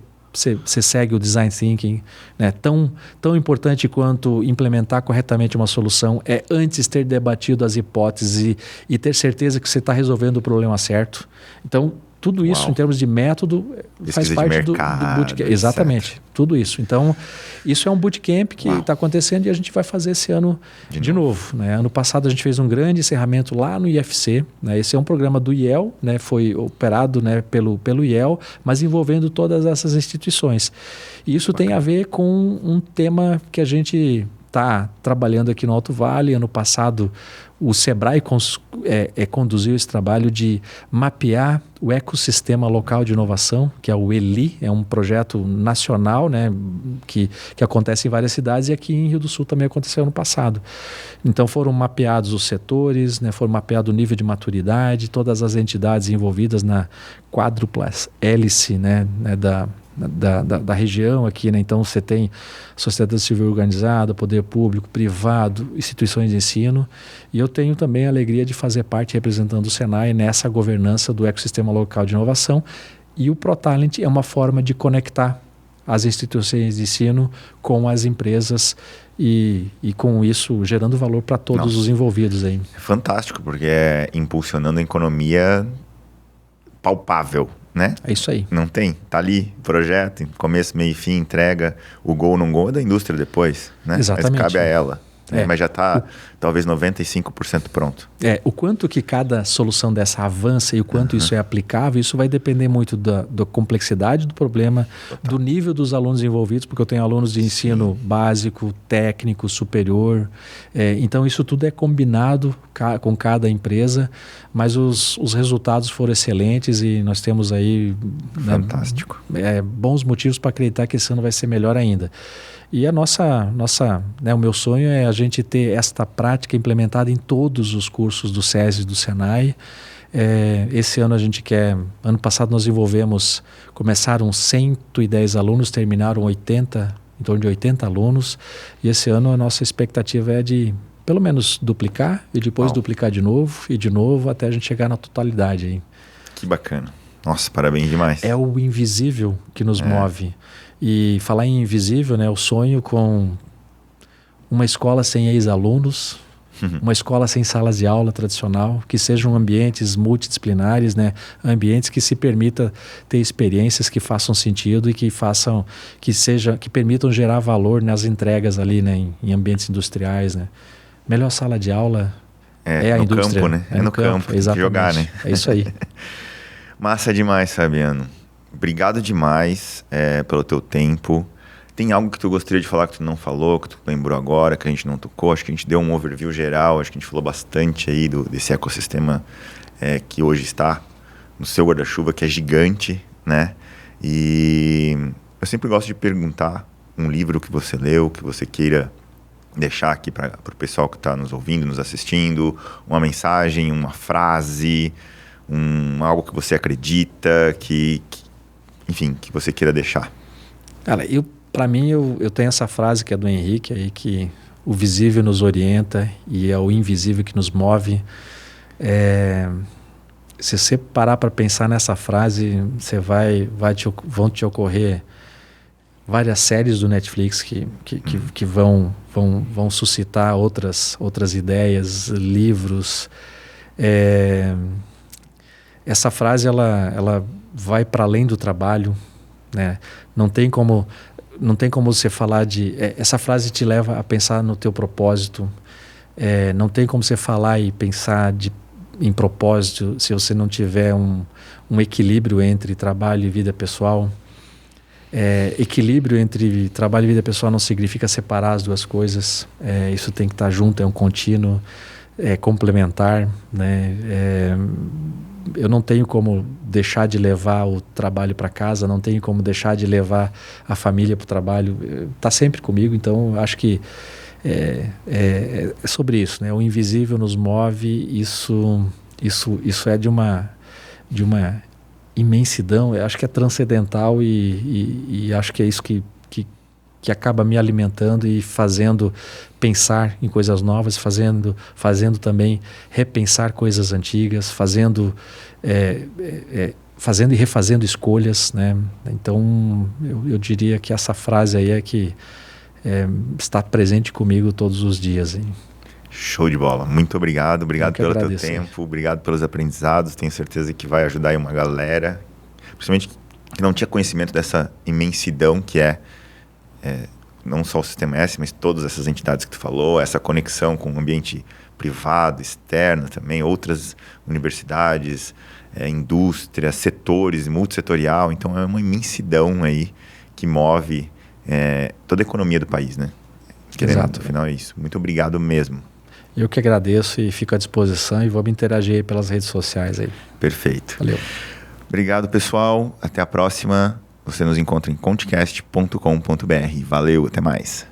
segue o design thinking, né? Tão importante quanto implementar corretamente uma solução é antes ter debatido as hipóteses e ter certeza que você está resolvendo o problema certo. Então, tudo isso, em termos de método, faz parte do bootcamp. Exatamente, etc. Tudo isso. Então, isso é um bootcamp que está acontecendo e a gente vai fazer esse ano de novo, né? Ano passado a gente fez um grande encerramento lá no IFC. Né? Esse é um programa do IEL, né? Foi operado, né, pelo IEL, mas envolvendo todas essas instituições. E isso tem a ver com um tema que a gente está trabalhando aqui no Alto Vale. Ano passado, o Sebrae conduziu esse trabalho de mapear o ecossistema local de inovação, que é o ELI, é um projeto nacional, né, que acontece em várias cidades, e aqui em Rio do Sul também aconteceu ano passado. Então foram mapeados os setores, né, foram mapeado o nível de maturidade, todas as entidades envolvidas na quádrupla hélice, né, da região aqui, né? Então você tem sociedade civil organizada, poder público, privado, instituições de ensino, e eu tenho também a alegria de fazer parte, representando o Senai, nessa governança do ecossistema local de inovação, e o ProTalent é uma forma de conectar as instituições de ensino com as empresas e com isso gerando valor para todos os envolvidos aí.
É fantástico, porque é impulsionando a economia palpável, né?
É isso aí.
Não tem? Tá ali, projeto, começo, meio e fim, entrega, o gol não gol é da indústria depois, né?
Exatamente.
Mas cabe a ela. Mas já está talvez 95% pronto. O
quanto que cada solução dessa avança e o quanto isso é aplicável, isso vai depender muito da complexidade do problema, do nível dos alunos envolvidos, porque eu tenho alunos de ensino básico, técnico, superior. Então isso tudo é combinado com cada empresa, mas os resultados foram excelentes e nós temos aí
fantástico.
Bons motivos para acreditar que esse ano vai ser melhor ainda. E a o meu sonho é a gente ter esta prática implementada em todos os cursos do SESI e do Senai. Esse ano a gente ano passado nós começaram 110 alunos, terminaram 80, em torno de 80 alunos, e esse ano a nossa expectativa é de pelo menos duplicar e depois duplicar de novo, até a gente chegar na totalidade aí.
Que bacana. Nossa, parabéns demais.
É o invisível que nos move. E falar em invisível, né, o sonho com uma escola sem ex-alunos, uma escola sem salas de aula tradicional, que sejam ambientes multidisciplinares, né, ambientes que se permita ter experiências que façam sentido e que permitam gerar valor nas entregas ali, né, em ambientes industriais, né. Melhor sala de aula é a indústria.
Campo, né? É no campo,
exatamente.
Jogar, né?
É isso aí.
Massa demais, Fabiano. Obrigado demais pelo teu tempo. Tem algo que tu gostaria de falar que tu não falou, que tu lembrou agora, que a gente não tocou? Acho que a gente deu um overview geral, acho que a gente falou bastante aí desse ecossistema que hoje está no seu guarda-chuva, que é gigante, né? E eu sempre gosto de perguntar um livro que você leu, que você queira deixar aqui para o pessoal que está nos ouvindo, nos assistindo, uma mensagem, uma frase, algo que você acredita, enfim, que você queira deixar.
Cara, para mim, eu tenho essa frase que é do Henrique aí, que o visível nos orienta e é o invisível que nos move. Se você parar para pensar nessa frase, você vão te ocorrer várias séries do Netflix que vão suscitar outras ideias, livros. Essa frase ela vai para além do trabalho, né? Não tem como você falar de... essa frase te leva a pensar no teu propósito. Não tem como você falar e pensar em propósito se você não tiver um equilíbrio entre trabalho e vida pessoal. Equilíbrio entre trabalho e vida pessoal não significa separar as duas coisas. Isso tem que estar junto, é um contínuo, complementar, né? Eu não tenho como deixar de levar o trabalho para casa, não tenho como deixar de levar a família para o trabalho. Está sempre comigo, então acho que é sobre isso, né? O invisível nos move, isso é de uma imensidão, eu acho que é transcendental e acho que é isso que acaba me alimentando e fazendo pensar em coisas novas, fazendo também repensar coisas antigas, fazendo e refazendo escolhas, né? Então eu diria que essa frase aí é que está presente comigo todos os dias, hein?
Show de bola. Muito obrigado. Obrigado pelo teu tempo. Obrigado pelos aprendizados. Tenho certeza que vai ajudar aí uma galera, principalmente que não tinha conhecimento dessa imensidão que não só o Sistema S, mas todas essas entidades que tu falou, essa conexão com o ambiente privado, externo também, outras universidades, indústria, setores, multissetorial. Então é uma imensidão aí que move toda a economia do país, né?
Exato.
No final é isso. Muito obrigado mesmo.
Eu que agradeço e fico à disposição e vamos interagir aí pelas redes sociais aí.
Perfeito.
Valeu.
Obrigado, pessoal. Até a próxima. Você nos encontra em contecast.com.br. Valeu, até mais.